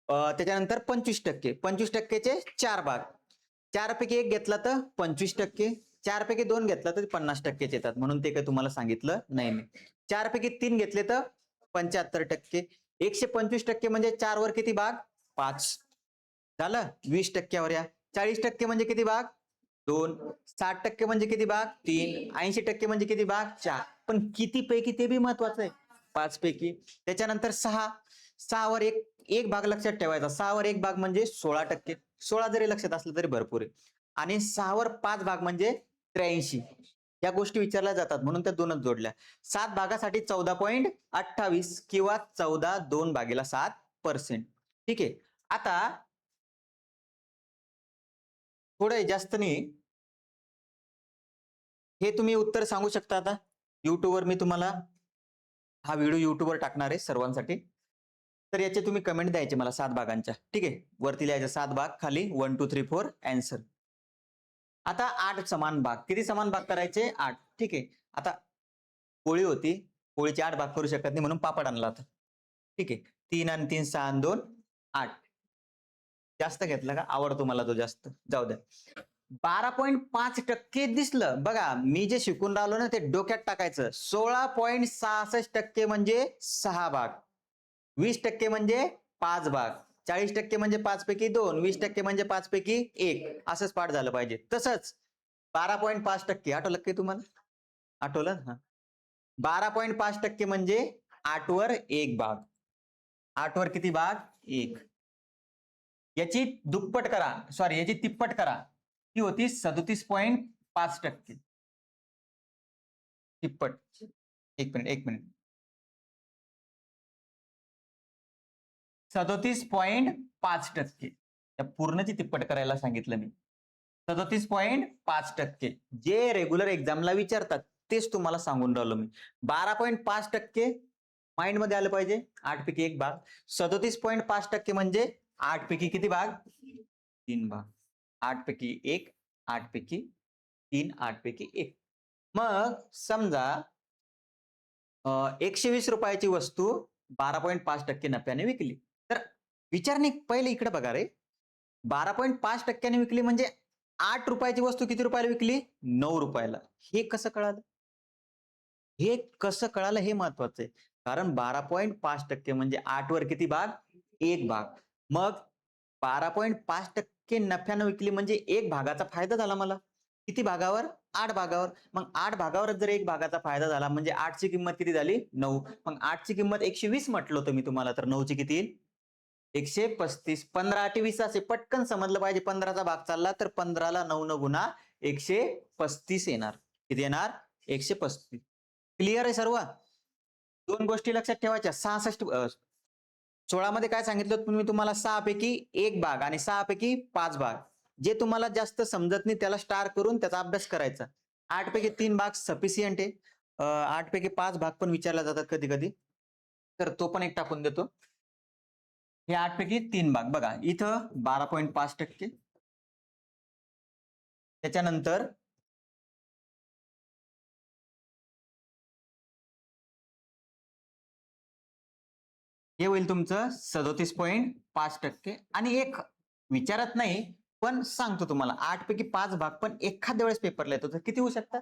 त्याच्यानंतर 25%. 25% चे 4 भाग. 4 पैकी 1 घेतला तर 25%. 4 पैकी 2 घेतला तर 50% चे येतात. म्हणून ते काही तुम्हाला सांगितलं नाही मी. 4 पैकी 3 घेतले तर 75%. 125% म्हणजे 4 वर किती भाग? 5. झालं? 20% वर या. 40% म्हणजे किती भाग? 2. 60% म्हणजे किती भाग? 3. 80% म्हणजे किती भाग? 4. पण किती पैकी ते बी महत्वाचं आहे. 5 पैकी. त्याच्यानंतर 6. 6 वर एक भाग लक्षात ठेवायचा. 6 वर 1 भाग म्हणजे 16%. 16 जरी लक्षात असलं तरी भरपूर आहे. आणि 6 वर 5 भाग म्हणजे 83. या गोष्टी विचारल्या जातात म्हणून त्या 2च जोडल्या. 7 भागासाठी 14.28 किंवा 14/2/7%. ठीक आहे. आता थोडं जास्त नाही, हे तुम्ही उत्तर सांगू शकता आता. YouTubeवर मी तुम्हाला हा व्हिडिओ YouTubeवर टाकणार आहे सर्वांसाठी. तर याचे तुम्ही कमेंट द्यायचे मला 7 भागांच्या. ठीक आहे. वरती लिहायचे 7 भाग, खाली 1, 2, 3, 4 आन्सर. आता 8 समान भाग. किती समान भाग करायचे? 8. ठीक आहे. आता पोळी होती. पोळीचे 8 भाग करू शकत नाही म्हणून पापड आणला होता. ठीक आहे. 3 आणि 3 6 आणि 2 8. जास्त घेतला का? आवडतो मला तो जास्त. जाऊ द्या. 12.5% दिसलं. बघा मी जे शिकून राहिलो ना ते डोक्यात टाकायचं. 16.66% म्हणजे 6 भाग. 20% म्हणजे 5 भाग. 40% म्हणजे 5 पैकी 2. 20% म्हणजे 5 पैकी 1. असंच पाठ झालं पाहिजे. तसंच 12.5% आठवलं की तुम्हाला? आठवलं? हां. 12.5% म्हणजे 8 वर 1 भाग. 8 वर किती भाग? 1. याची दुप्पट करा. सॉरी याची तिप्पट करा. ती होती 37.5%. तिप्पट. 1 मिनिट, 1 मिनिट. 37.5%. त्या पूर्णची तिप्पट करायला सांगितलं मी. 37.5%. जे रेग्युलर एक्झामला विचारतात तेच तुम्हाला सांगून राहिलो मी. 12.5% माइंडमध्ये आलं पाहिजे. 8 पैकी 1 भाग. 37.5% म्हणजे 8 पैकी किती भाग? 3 भाग. 8 पैकी 1, 8 पैकी 3, 8 पैकी 1. मग समजा ₹120 ची वस्तू 12.5% नफ्याने विकली. तर विचारणे पहिले इकडे बघा रे. 12.5% ने विकली म्हणजे ₹8 ची वस्तू किती रुपयाला विकली? ₹9. हे कसं कळालं? हे कसं कळालं हे महत्वाचं आहे. कारण 12.5% म्हणजे 8 वर किती भाग? 1 भाग. मग 12.5% नफ्यानं विकली म्हणजे 1 भागाचा फायदा झाला मला. किती भागावर? 8 भागावर. मग 8 भागावरच जर 1 भागाचा फायदा झाला म्हणजे 8 ची किंमत किती झाली? 9. मग 8 ची किंमत 120 म्हटलं होतं मी तुम्हाला, तर 9 ची किती येईल? 135. 15 8 20 असे पटकन समजलं पाहिजे. 15चा भाग चालला तर 15ला 9 न गुणा 135 येणार. किती येणार? 135. क्लिअर आहे सर्व? 2 गोष्टी लक्षात ठेवायच्या. 16 मध्ये काय सांगितलं होतं मी तुम्हाला? 6 पैकी 1 भाग आणि 6 पैकी 5 भाग. जे तुम्हाला जास्त समजत नाही त्याला स्टार करून त्याचा अभ्यास करायचा. 8 पैकी 3 भाग सफिशियंट आहे. 8 पैकी 5 भाग पण विचारले जातात कधी-कधी. तर तो पण एक टाकून देतो. हे 8 पैकी 3 भाग. बघा इथं 12.5%. त्याच्यानंतर हे होईल तुमचं 37.5%. आणि एक विचारत नाही पण सांगतो तुम्हाला, 8 पैकी 5 भाग पण एखाद्या वेळेस पेपरला येतो, तर किती होऊ शकतात?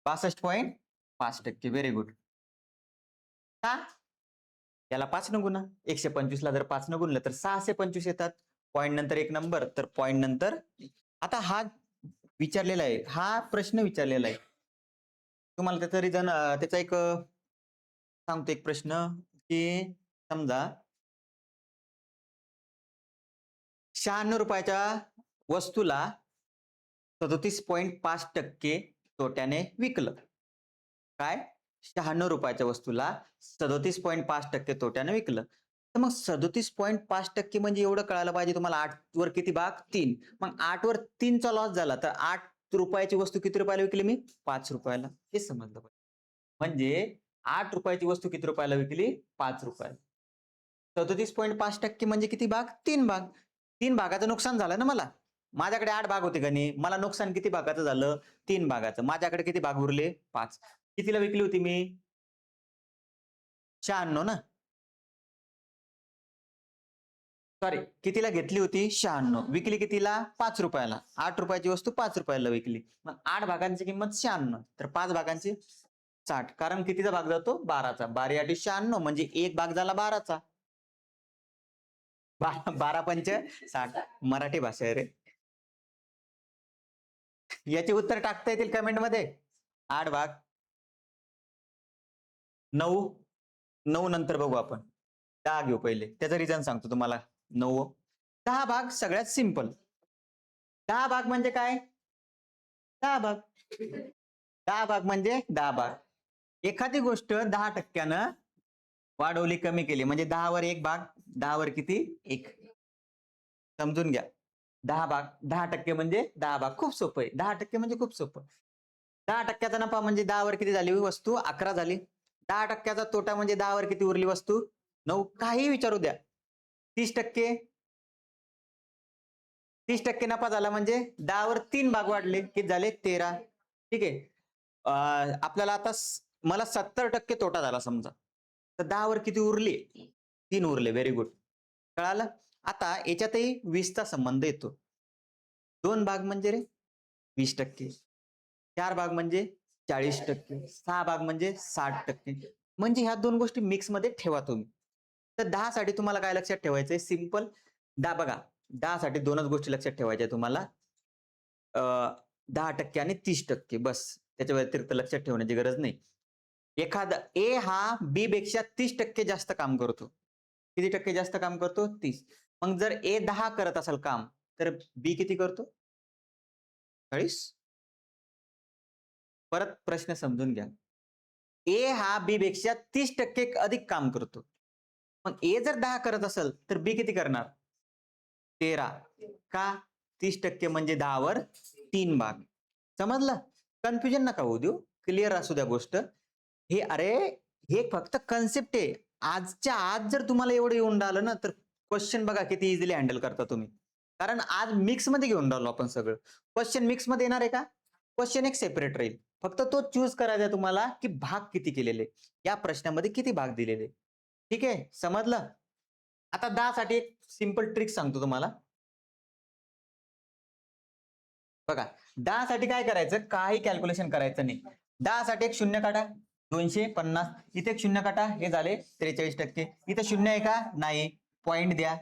62.5%. Very good. का? याला 5 न गुणा. 125 ला जर 5 न गुणलं तर 625 येतात. पॉईंट नंतर एक नंबर, तर पॉईंट नंतर. आता हा विचारलेला आहे, हा प्रश्न विचारलेला आहे तुम्हाला. त्याचा रिझन, त्याचा एक सांगतो एक प्रश्न, की समजा 96 रुपयाच्या वस्तूला 37.5% तोट्याने विकलं. काय? 96 रुपयाच्या वस्तूला 37.5% तोट्याने विकलं. तर मग 37.5% म्हणजे एवढं कळायला पाहिजे तुम्हाला, 8 वर किती भाग? 3. मग 8 वर 3 चा लॉस झाला, तर 8 रुपयाची वस्तू किती रुपयाला विकली मी? 5 रुपयाला. हे समजलं पाहिजे. म्हणजे 8 रुपयाची वस्तू किती रुपयाला विकली? 5 रुपयाला. 37.5% म्हणजे किती भाग? 3 भाग. 3 भागाचं नुकसान झालं ना मला. माझ्याकडे 8 भाग होते का नाही, मला नुकसान किती भागाचं झालं? 3 भागाचं. माझ्याकडे किती भाग उरले? 5. कितीला विकली होती मी? 96 ना. सॉरी, कितीला घेतली होती? 96. विकली कितीला? 5 रुपयाला. 8 रुपयाची वस्तू 5 रुपयाला विकली. मग 8 भागांची किंमत 96, तर 5 भागांची 60. कारण कितीचा भाग जातो? 12चा. 12 8 96 म्हणजे एक भाग झाला 12चा. 12 पंच 60. मराठी भाषा आहे रे. याचे उत्तर टाकता येतील कमेंट मध्ये. 8 भाग 9. 9 नंतर बघू आपण. 10 घेऊ पहिले. त्याचं रिझन सांगतो तुम्हाला. 9. 10 भाग सगळ्यात सिंपल. 10 भाग म्हणजे काय? 10 भाग. 10 भाग म्हणजे 10 भाग. एखादी गोष्ट 10% वाढवली, कमी केली, म्हणजे 10 वर एक भाग. 10 वर किती? 1. समजून घ्या. 10 भाग 10% म्हणजे 10 भाग. खूप सोपं आहे. 10% म्हणजे खूप सोपं. 10%चा नफा म्हणजे 10 वर किती झाली वस्तू? 11 झाली. 10%चा तोटा म्हणजे 10 वर किती उरली वस्तू? 9. काही विचारू द्या. 30%. 30% नफा झाला म्हणजे 10 वर 3 भाग वाढले, किती झाले? 13. ठीक आहे. आपल्याला आता मला 70% तोटा झाला समजा, तर 10 वर किती उरले? 3 उरले. Very good. कळालं? आता याच्यातही 20चा संबंध येतो. 2 भाग म्हणजे रे 20%. 4 भाग म्हणजे 40%. 6 भाग म्हणजे 60%. म्हणजे ह्या 2 गोष्टी मिक्स मध्ये ठेवा तुम्ही. तर 10 साठी तुम्हाला काय लक्षात ठेवायचंय? सिंपल. 10 बघा, 10 साठी 2च गोष्टी लक्षात ठेवायच्या तुम्हाला. 10% आणि 30%, बस. त्याच्या व्यतिरिक्त लक्षात ठेवण्याची गरज नाही. एखादा ए हा बी पेक्षा 30% जास्त काम करतो. किती टक्के जास्त काम करतो? 30. मग जर ए 10 करत असेल काम, तर बी किती करतो? 40. परत प्रश्न समजून घ्या. ए हा बी पेक्षा 30% अधिक काम करतो. मग ए जर 10 करत असेल, तर बी किती करणार? 13. का? 30% म्हणजे 10 वर 3 भाग. समजलं? कन्फ्युजन नका होऊ देऊ. क्लिअर असू द्या गोष्ट. हे अरे, हे फक्त कन्सेप्ट आहे. आजच्या आज जर तुम्हाला एवढं येऊन राहिलं ना, तर क्वेश्चन बघा किती इझिली हँडल करता तुम्ही. कारण आज मिक्स मध्ये घेऊन राहिलो आपण सगळं. क्वेश्चन मिक्स मध्ये येणार आहे का? क्वेश्चन एक सेपरेट राहील. फक्त तो चूज करायचा तुम्हाला, की भाग किती केलेले, या प्रश्नामध्ये किती भाग दिलेले. ठीक आहे, समजलं? आता 10 साठी एक सिंपल ट्रिक सांगतो तुम्हाला. बघा, 10 साठी काय करायचं? काही कॅल्क्युलेशन करायचं नाही. 10 साठी एक शून्य काढा. 250. इथे एक शून्य काढा. हे झाले 43%. इथं शून्य आहे का? नाही. पॉइंट द्या.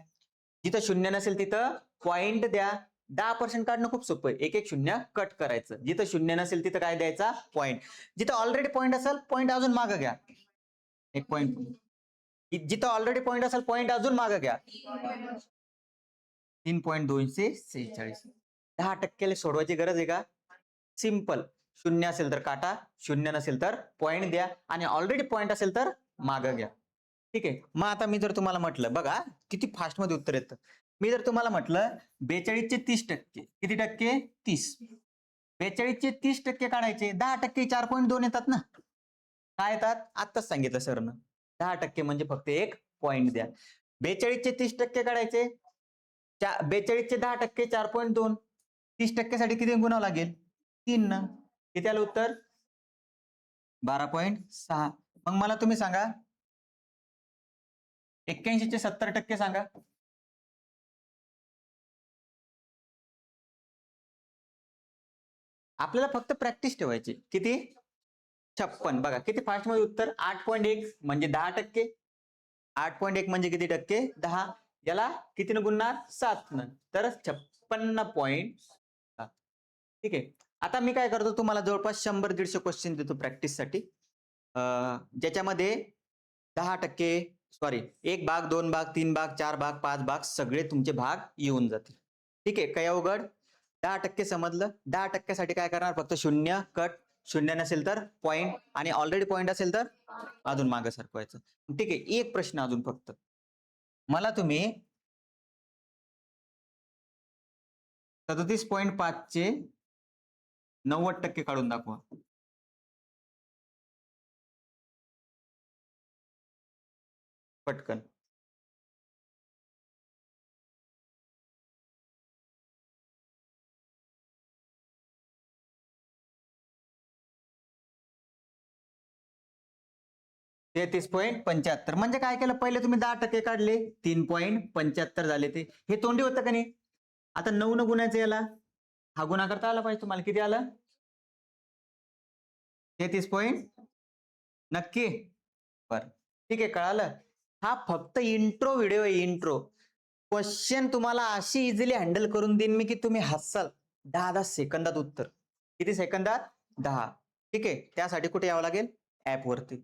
जिथं शून्य नसेल तिथं पॉइंट द्या. 10% काढणं खूप सोपं आहे. एक एक शून्य कट करायचं. जिथं शून्य नसेल तिथं काय द्यायचा? पॉइंट. जिथं ऑलरेडी पॉइंट असेल, पॉइंट अजून मागं घ्या. एक पॉइंट. जिथं ऑलरेडी पॉइंट असेल, पॉइंट अजून मागं घ्या. 3.246. 10%ला सोडवायची गरज आहे का? सिंपल. शून्य असेल तर काटा, शून्य नसेल तर पॉइंट द्या, आणि ऑलरेडी पॉइंट असेल तर मागं घ्या. ठीक आहे. मग आता मी जर तुम्हाला म्हटलं, बघा किती फास्ट मध्ये उत्तर येतं. मी जर तुम्हाला म्हटलं 42 चे 30%, किती टक्के? 30. 42 चे 30% काढायचे, 10% 4.2 येतात ना. काय येतात? आत्ताच सांगितलं सरनं. 10% म्हणजे फक्त एक पॉइंट द्या. 42 चे 30% काढायचे, 42 चे 10% 4.2. 30% साठी किती गुणावं लागेल? 3 न. किती आलं उत्तर? 12.6. मग मला तुम्ही सांगा, 81 चे 70% सांगा. आपल्याला फक्त प्रॅक्टिस ठेवायची. किती? 56. बघा किती फास्ट मध्ये उत्तर. 8.1 म्हणजे 10%. 8.1 म्हणजे किती टक्के? 10. याला कितीनं गुणणार? 7 तर 56. ठीक आहे. आता मी काय करतो, तुम्हाला जवळपास 100-150 क्वेश्चन देतो प्रॅक्टिस साठी, ज्याच्यामध्ये 10%, सॉरी 1 भाग, 2 भाग, 3 भाग, 4 भाग, 5 भाग सगळे तुमचे भाग येऊन जातील. ठीक आहे. काही अवघड? 10% समजलं. 10% साठी काय करणार? फक्त 0 कट, 0 नसेल तर पॉइंट, आणि ऑलरेडी पॉइंट असेल तर अजून मागे सरकवायचं. ठीक आहे. एक प्रश्न अजून फक्त मला तुम्ही 37.5 चे 90% काढून दाखवा. पटकन. $33.75 म्हणजे काय केलं? पहिले तुम्ही 10% काढले, 3.75 झाले. ते हे तोंडी होतं का नाही? आता 9 न गुणायचं याला, हा गुणा करता आला पाहिजे तुम्हाला. किती आलं? 33 पॉईंट. नक्की? बर, ठीक आहे, कळालं. हा फक्त इंट्रो व्हिडिओ आहे, इंट्रो. क्वेश्चन तुम्हाला अशी इझिली हँडल करून देईन मी की तुम्ही हसाल. 10-10 सेकंदात उत्तर. किती सेकंदात? 10. ठीक आहे. त्यासाठी कुठे यावं लागेल? ऍप वरती.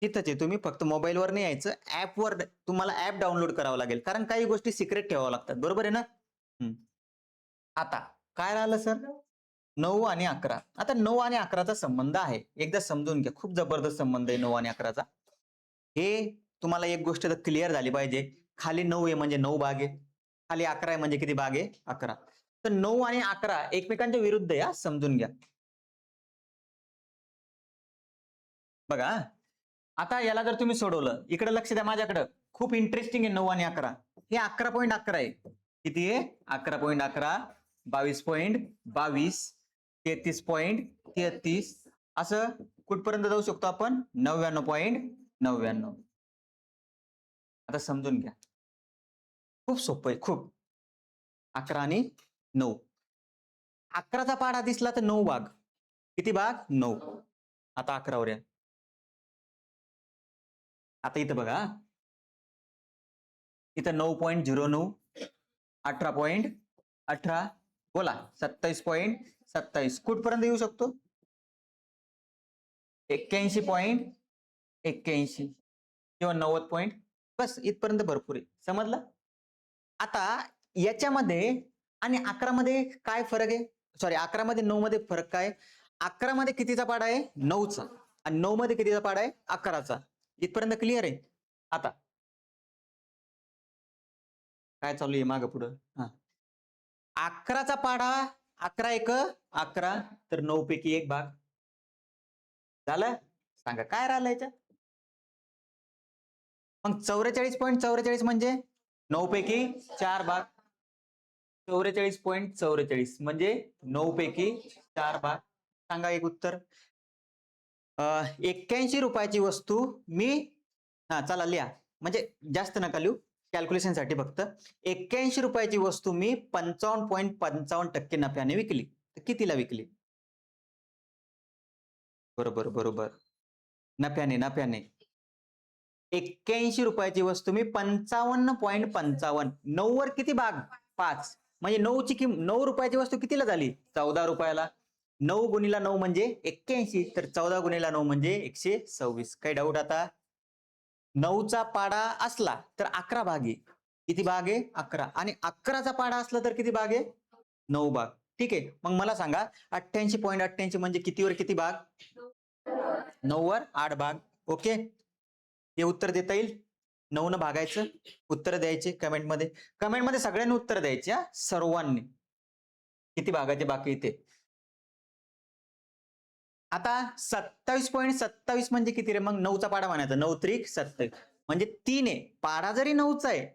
तिथंच आहे. तुम्ही फक्त मोबाईलवर नाही यायचं, ऍपवर तुम्हाला ऍप डाउनलोड करावं लागेल, कारण काही गोष्टी सिक्रेट ठेवाव्या लागतात. बरोबर आहे ना? आता काय राहिलं सर? 9 आणि 11. आता 9 आणि 11चा संबंध आहे, एकदा समजून घ्या. खूप जबरदस्त संबंध आहे 9 आणि 11चा. हे तुम्हाला एक गोष्ट तर क्लिअर झाली पाहिजे. खाली 9 आहे म्हणजे 9 भाग आहे, खाली 11 आहे म्हणजे किती भाग आहे? 11. तर 9 आणि 11 एकमेकांच्या विरुद्ध आहे, समजून घ्या. बघा आता याला जर तुम्ही सोडवलं, इकडे लक्ष द्या माझ्याकडे, खूप इंटरेस्टिंग आहे 9 आणि 11. हे 11.11 आहे. किती आहे? 11.11, 22.22, 33.33, असं कुठपर्यंत जाऊ शकतो आपण? 99.99. आता समजून घ्या, खूप सोपं आहे, खूप. 11 आणि 9. 11चा पाढा दिसला तर 9 भाग. किती भाग? 9. आता 11 वर या. आता इथं बघा, इथं 9.09, 18.18, बोला 27.27, कुठपर्यंत येऊ शकतो? 81.81 किंवा 90 पॉईंट, बस इथपर्यंत भरपूर आहे. समजलं? आता याच्यामध्ये आणि 11 मध्ये काय फरक आहे? सॉरी, 11 मध्ये 9 मध्ये फरक काय? 11 मध्ये कितीचा पाढा आहे? 9चा. आणि 9 मध्ये कितीचा पाढा आहे? 11चा. इथपर्यंत क्लिअर आहे? आता काय चालू आहे मागं पुढं? 11चा पाढा, 11 एक 11, तर 9 पैकी एक भाग झालं. सांगा काय राहिलं याच्यात? मग 44.44 म्हणजे 9 पैकी 4 भाग. 44.44 म्हणजे 9 पैकी 4 भाग. सांगा एक उत्तर. 81 रुपयाची वस्तू मी, चला लिहा, म्हणजे जास्त नका लिहू, कॅल्क्युलेशन साठी फक्त. 81 रुपयाची वस्तू मी 55.55% नफ्याने विकली, तर कितीला विकली? बरोबर बरोबर, नफ्याने नफ्याने. 81 रुपयाची वस्तू मी 55.55, 9 वर किती भाग? 5. म्हणजे 9 रुपयाची वस्तू कितीला झाली? 14 रुपयाला. 9 गुणिला 9 म्हणजे 81, तर 14 गुणिला 9 म्हणजे 126. काही डाऊट आता? 9चा पाढा असला तर 11 भाग आहे. किती भाग आहे? 11. आणि 11चा पाढा असला तर किती भाग आहे? 9 भाग. ठीक आहे. मग मला सांगा 88.88 म्हणजे कितीवर किती भाग? 9 वर 8 भाग. ओके, हे उत्तर देता येईल? 9 न भागायचं, उत्तर द्यायचे कमेंटमध्ये. कमेंटमध्ये सगळ्यांनी उत्तर द्यायचे, सर्वांनी. किती भागाचे बाकी इथे? आता 27.27 म्हणजे किती रे? मग 9चा पाढा म्हणायचा. 9 त्रिक 27 म्हणजे 3 आहे. पाढा जरी 9चा आहे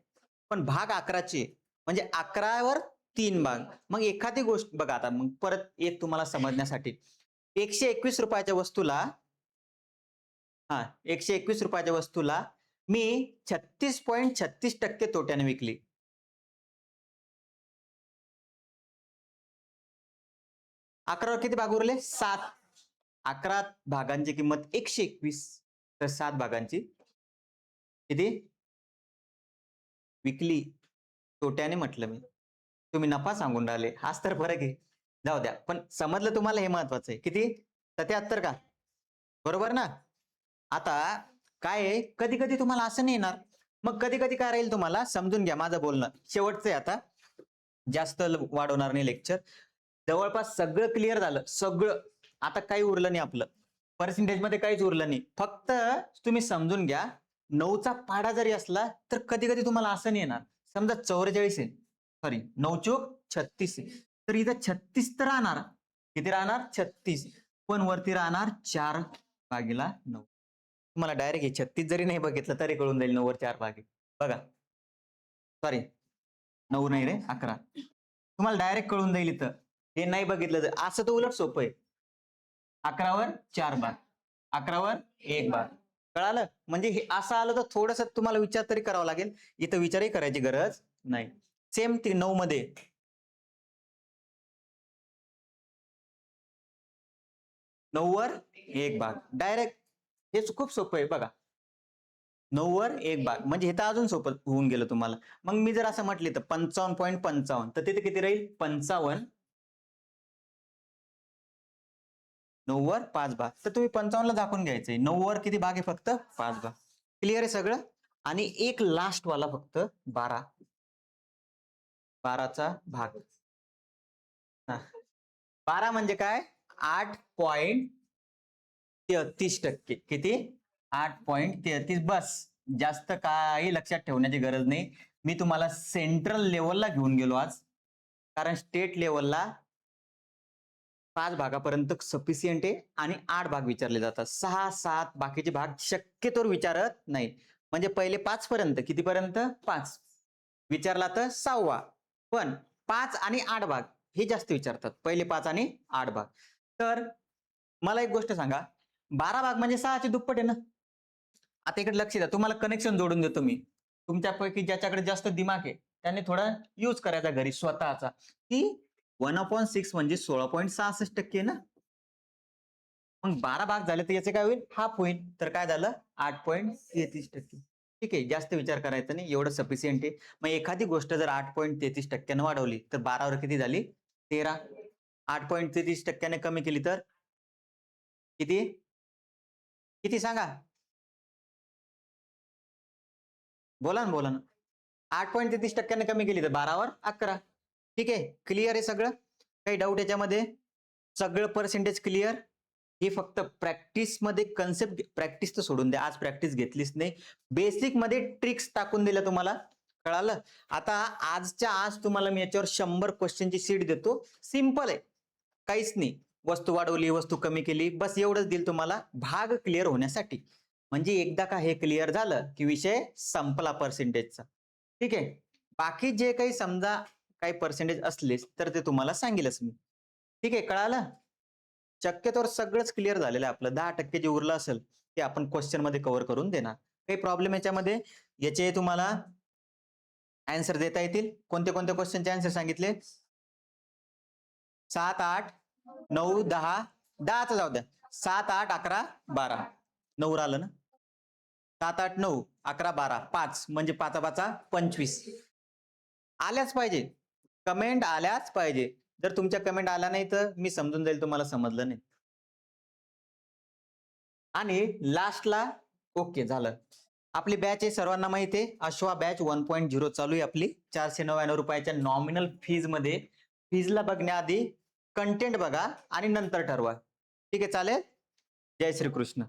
पण भाग 11चे, म्हणजे 11 वर 3 भाग. मग एखादी गोष्ट बघा, आता मग परत एक तुम्हाला समजण्यासाठी, 121 रुपयाच्या वस्तूला, 121 रुपयाच्या वस्तूला मी 36.36% तोट्याने विकली. अकरावर किती भाग उरले? 7. 11 भागांची किंमत 121. तर 7 भागांची किती विकली? तोट्याने म्हटलं मी. तुम्ही नफा सांगून राहिले. हाच तर फरक आहे. जाऊ द्या. पण समजलं तुम्हाला, हे महत्वाचं आहे. किती? 77 का? बरोबर ना? आता काय आहे, कधी कधी तुम्हाला असं नाही येणार. मग कधी कधी काय राहील तुम्हाला समजून घ्या माझं बोलणं. शेवटचं आहे आता. जास्त वाढवणार नाही लेक्चर. जवळपास सगळं क्लिअर झालं. सगळं. आता काही उरलं नाही आपलं. पर्सेंटेज मध्ये काहीच उरलं नाही. फक्त तुम्ही समजून घ्या, 9चा पाढा जरी असला तर कधी कधी तुम्हाला असं नाही येणार. समजा 44 आहे, सॉरी 9 चूक 36 आहे, तर इथं 36 तर राहणार. किती राहणार? 36. पण वरती राहणार 4/9. तुम्हाला डायरेक्ट हे 36 जरी नाही बघितलं तरी कळून जाईल 9 वर 4 भाग आहे. बघा, सॉरी 9 नाही रे, 11. तुम्हाला डायरेक्ट कळून जाईल इथं. हे नाही बघितलं तर. असं तर उलट सोपं आहे. 11 वर 4 भाग, 11 वर 1 भाग. कळालं? म्हणजे हे असं आलं तर थोडस तुम्हाला विचार तरी करावा लागेल. इथं विचारही करायची गरज नाही. सेम ते 9 मध्ये 9 वर 1 भाग. डायरेक्ट हेच खूप सोपं आहे बघा. 9 वर 1 भाग म्हणजे हे तर अजून सोपं होऊन गेलं तुम्हाला. मग मी जर असं म्हटले तर 55.55, तर तिथे किती राहील? 55. 9 वर 5 भाग. तर तुम्ही 55 ला झाकून घ्यायचंय. 9 वर किती भाग आहे? फक्त 5 भाग. क्लिअर आहे सगळं? आणि एक लास्ट वाला फक्त 12. 12चा भाग. 12 म्हणजे काय? 8.33%. किती? 8.33. बस. जास्त काही लक्षात ठेवण्याची गरज नाही. मी तुम्हाला सेंट्रल लेवलला घेऊन गेलो आज, कारण स्टेट लेवलला 5 भागापर्यंत सफिशियंट आहे आणि 8 भाग विचारले जातात. 6, 7 बाकीचे भाग शक्यतोवर विचारत नाही. म्हणजे पहिले 5 पर्यंत. कितीपर्यंत? 5 विचारला तर 6वा. पण 5 आणि 8 भाग हे जास्त विचारतात. पहिले 5 आणि 8 भाग. तर मला एक गोष्ट सांगा, 12 भाग म्हणजे 6चे दुप्पट आहे ना. आता इकडे लक्ष द्या, तुम्हाला कनेक्शन जोडून देतो मी. तुमच्यापैकी ज्याच्याकडे जास्त दिमाग आहे त्याने थोडा यूज करायचा घरी स्वतःचा, की 1/6 म्हणजे 16.66% ना. मग 12 भाग झाले तर याचे काय होईल? हाफ होईल. तर काय झालं? 8.33%. ठीक आहे, जास्त विचार करायचा नाही, एवढं सफिशियंट आहे. मग एखादी गोष्ट जर 8.33% वाढवली तर 12 वर किती झाली? 13. 8.33% कमी केली तर किती? किती सांगा? बोला ना, बोला ना. 8.33% कमी केली तर 12 वर 11. ठीक आहे, क्लिअर आहे सगळं? काही डाऊट याच्यामध्ये? सगळं पर्सेंटेज क्लिअर? हे फक्त प्रॅक्टिस मध्ये कन्सेप्ट, प्रॅक्टिस तर सोडून द्या, आज प्रॅक्टिस घेतलीच नाही. बेसिक मध्ये ट्रिक्स टाकून दिल्या तुम्हाला. कळालं? आता आजच्या आज तुम्हाला मी याच्यावर 100 क्वेश्चनची शीट देतो. सिंपल आहे, काहीच नाही. वस्तू वाढवली, वस्तू कमी केली, बस एवढंच देईल तुम्हाला भाग क्लिअर होण्यासाठी. म्हणजे एकदा का हे क्लिअर झालं की विषय संपला पर्सेंटेजचा. ठीक आहे. बाकी जे काही समजा काही पर्सेंटेज असलेच तर ते तुम्हाला सांगेलच मी. ठीक आहे, कळालं? शक्यतोवर सगळंच क्लिअर झालेलं आहे आपलं. 10% जे उरलं असेल ते आपण क्वेश्चन मध्ये कव्हर करून देणार. काही प्रॉब्लेम याच्यामध्ये? याचे तुम्हाला आन्सर देता येतील? कोणते कोणते क्वेश्चनचे आन्सर सांगितले? 7, 8, 9, 10. 10च जाऊ द्या. 7, 8, 11, 12. 9 आलं ना? 7, 8, 9, 11, 12. 5 म्हणजे 5 5 25. आल्याच पाहिजे. कमेंट आल्याच पाहिजे. जर तुमच्या कमेंट आल्या नाही तर मी समजून जाईल तुम्हाला समजलं नाही. आणि लास्टला ओके झालं. आपली बॅच आहे, सर्वांना माहिती आहे. अश्वा बॅच 1.0 चालू आहे आपली. 499 रुपयाच्या नॉमिनल फीज मध्ये. फीजला बघण्याआधी कंटेंट बघा आणि नंतर ठरवा. ठीक आहे, चालेल? जय श्री कृष्ण.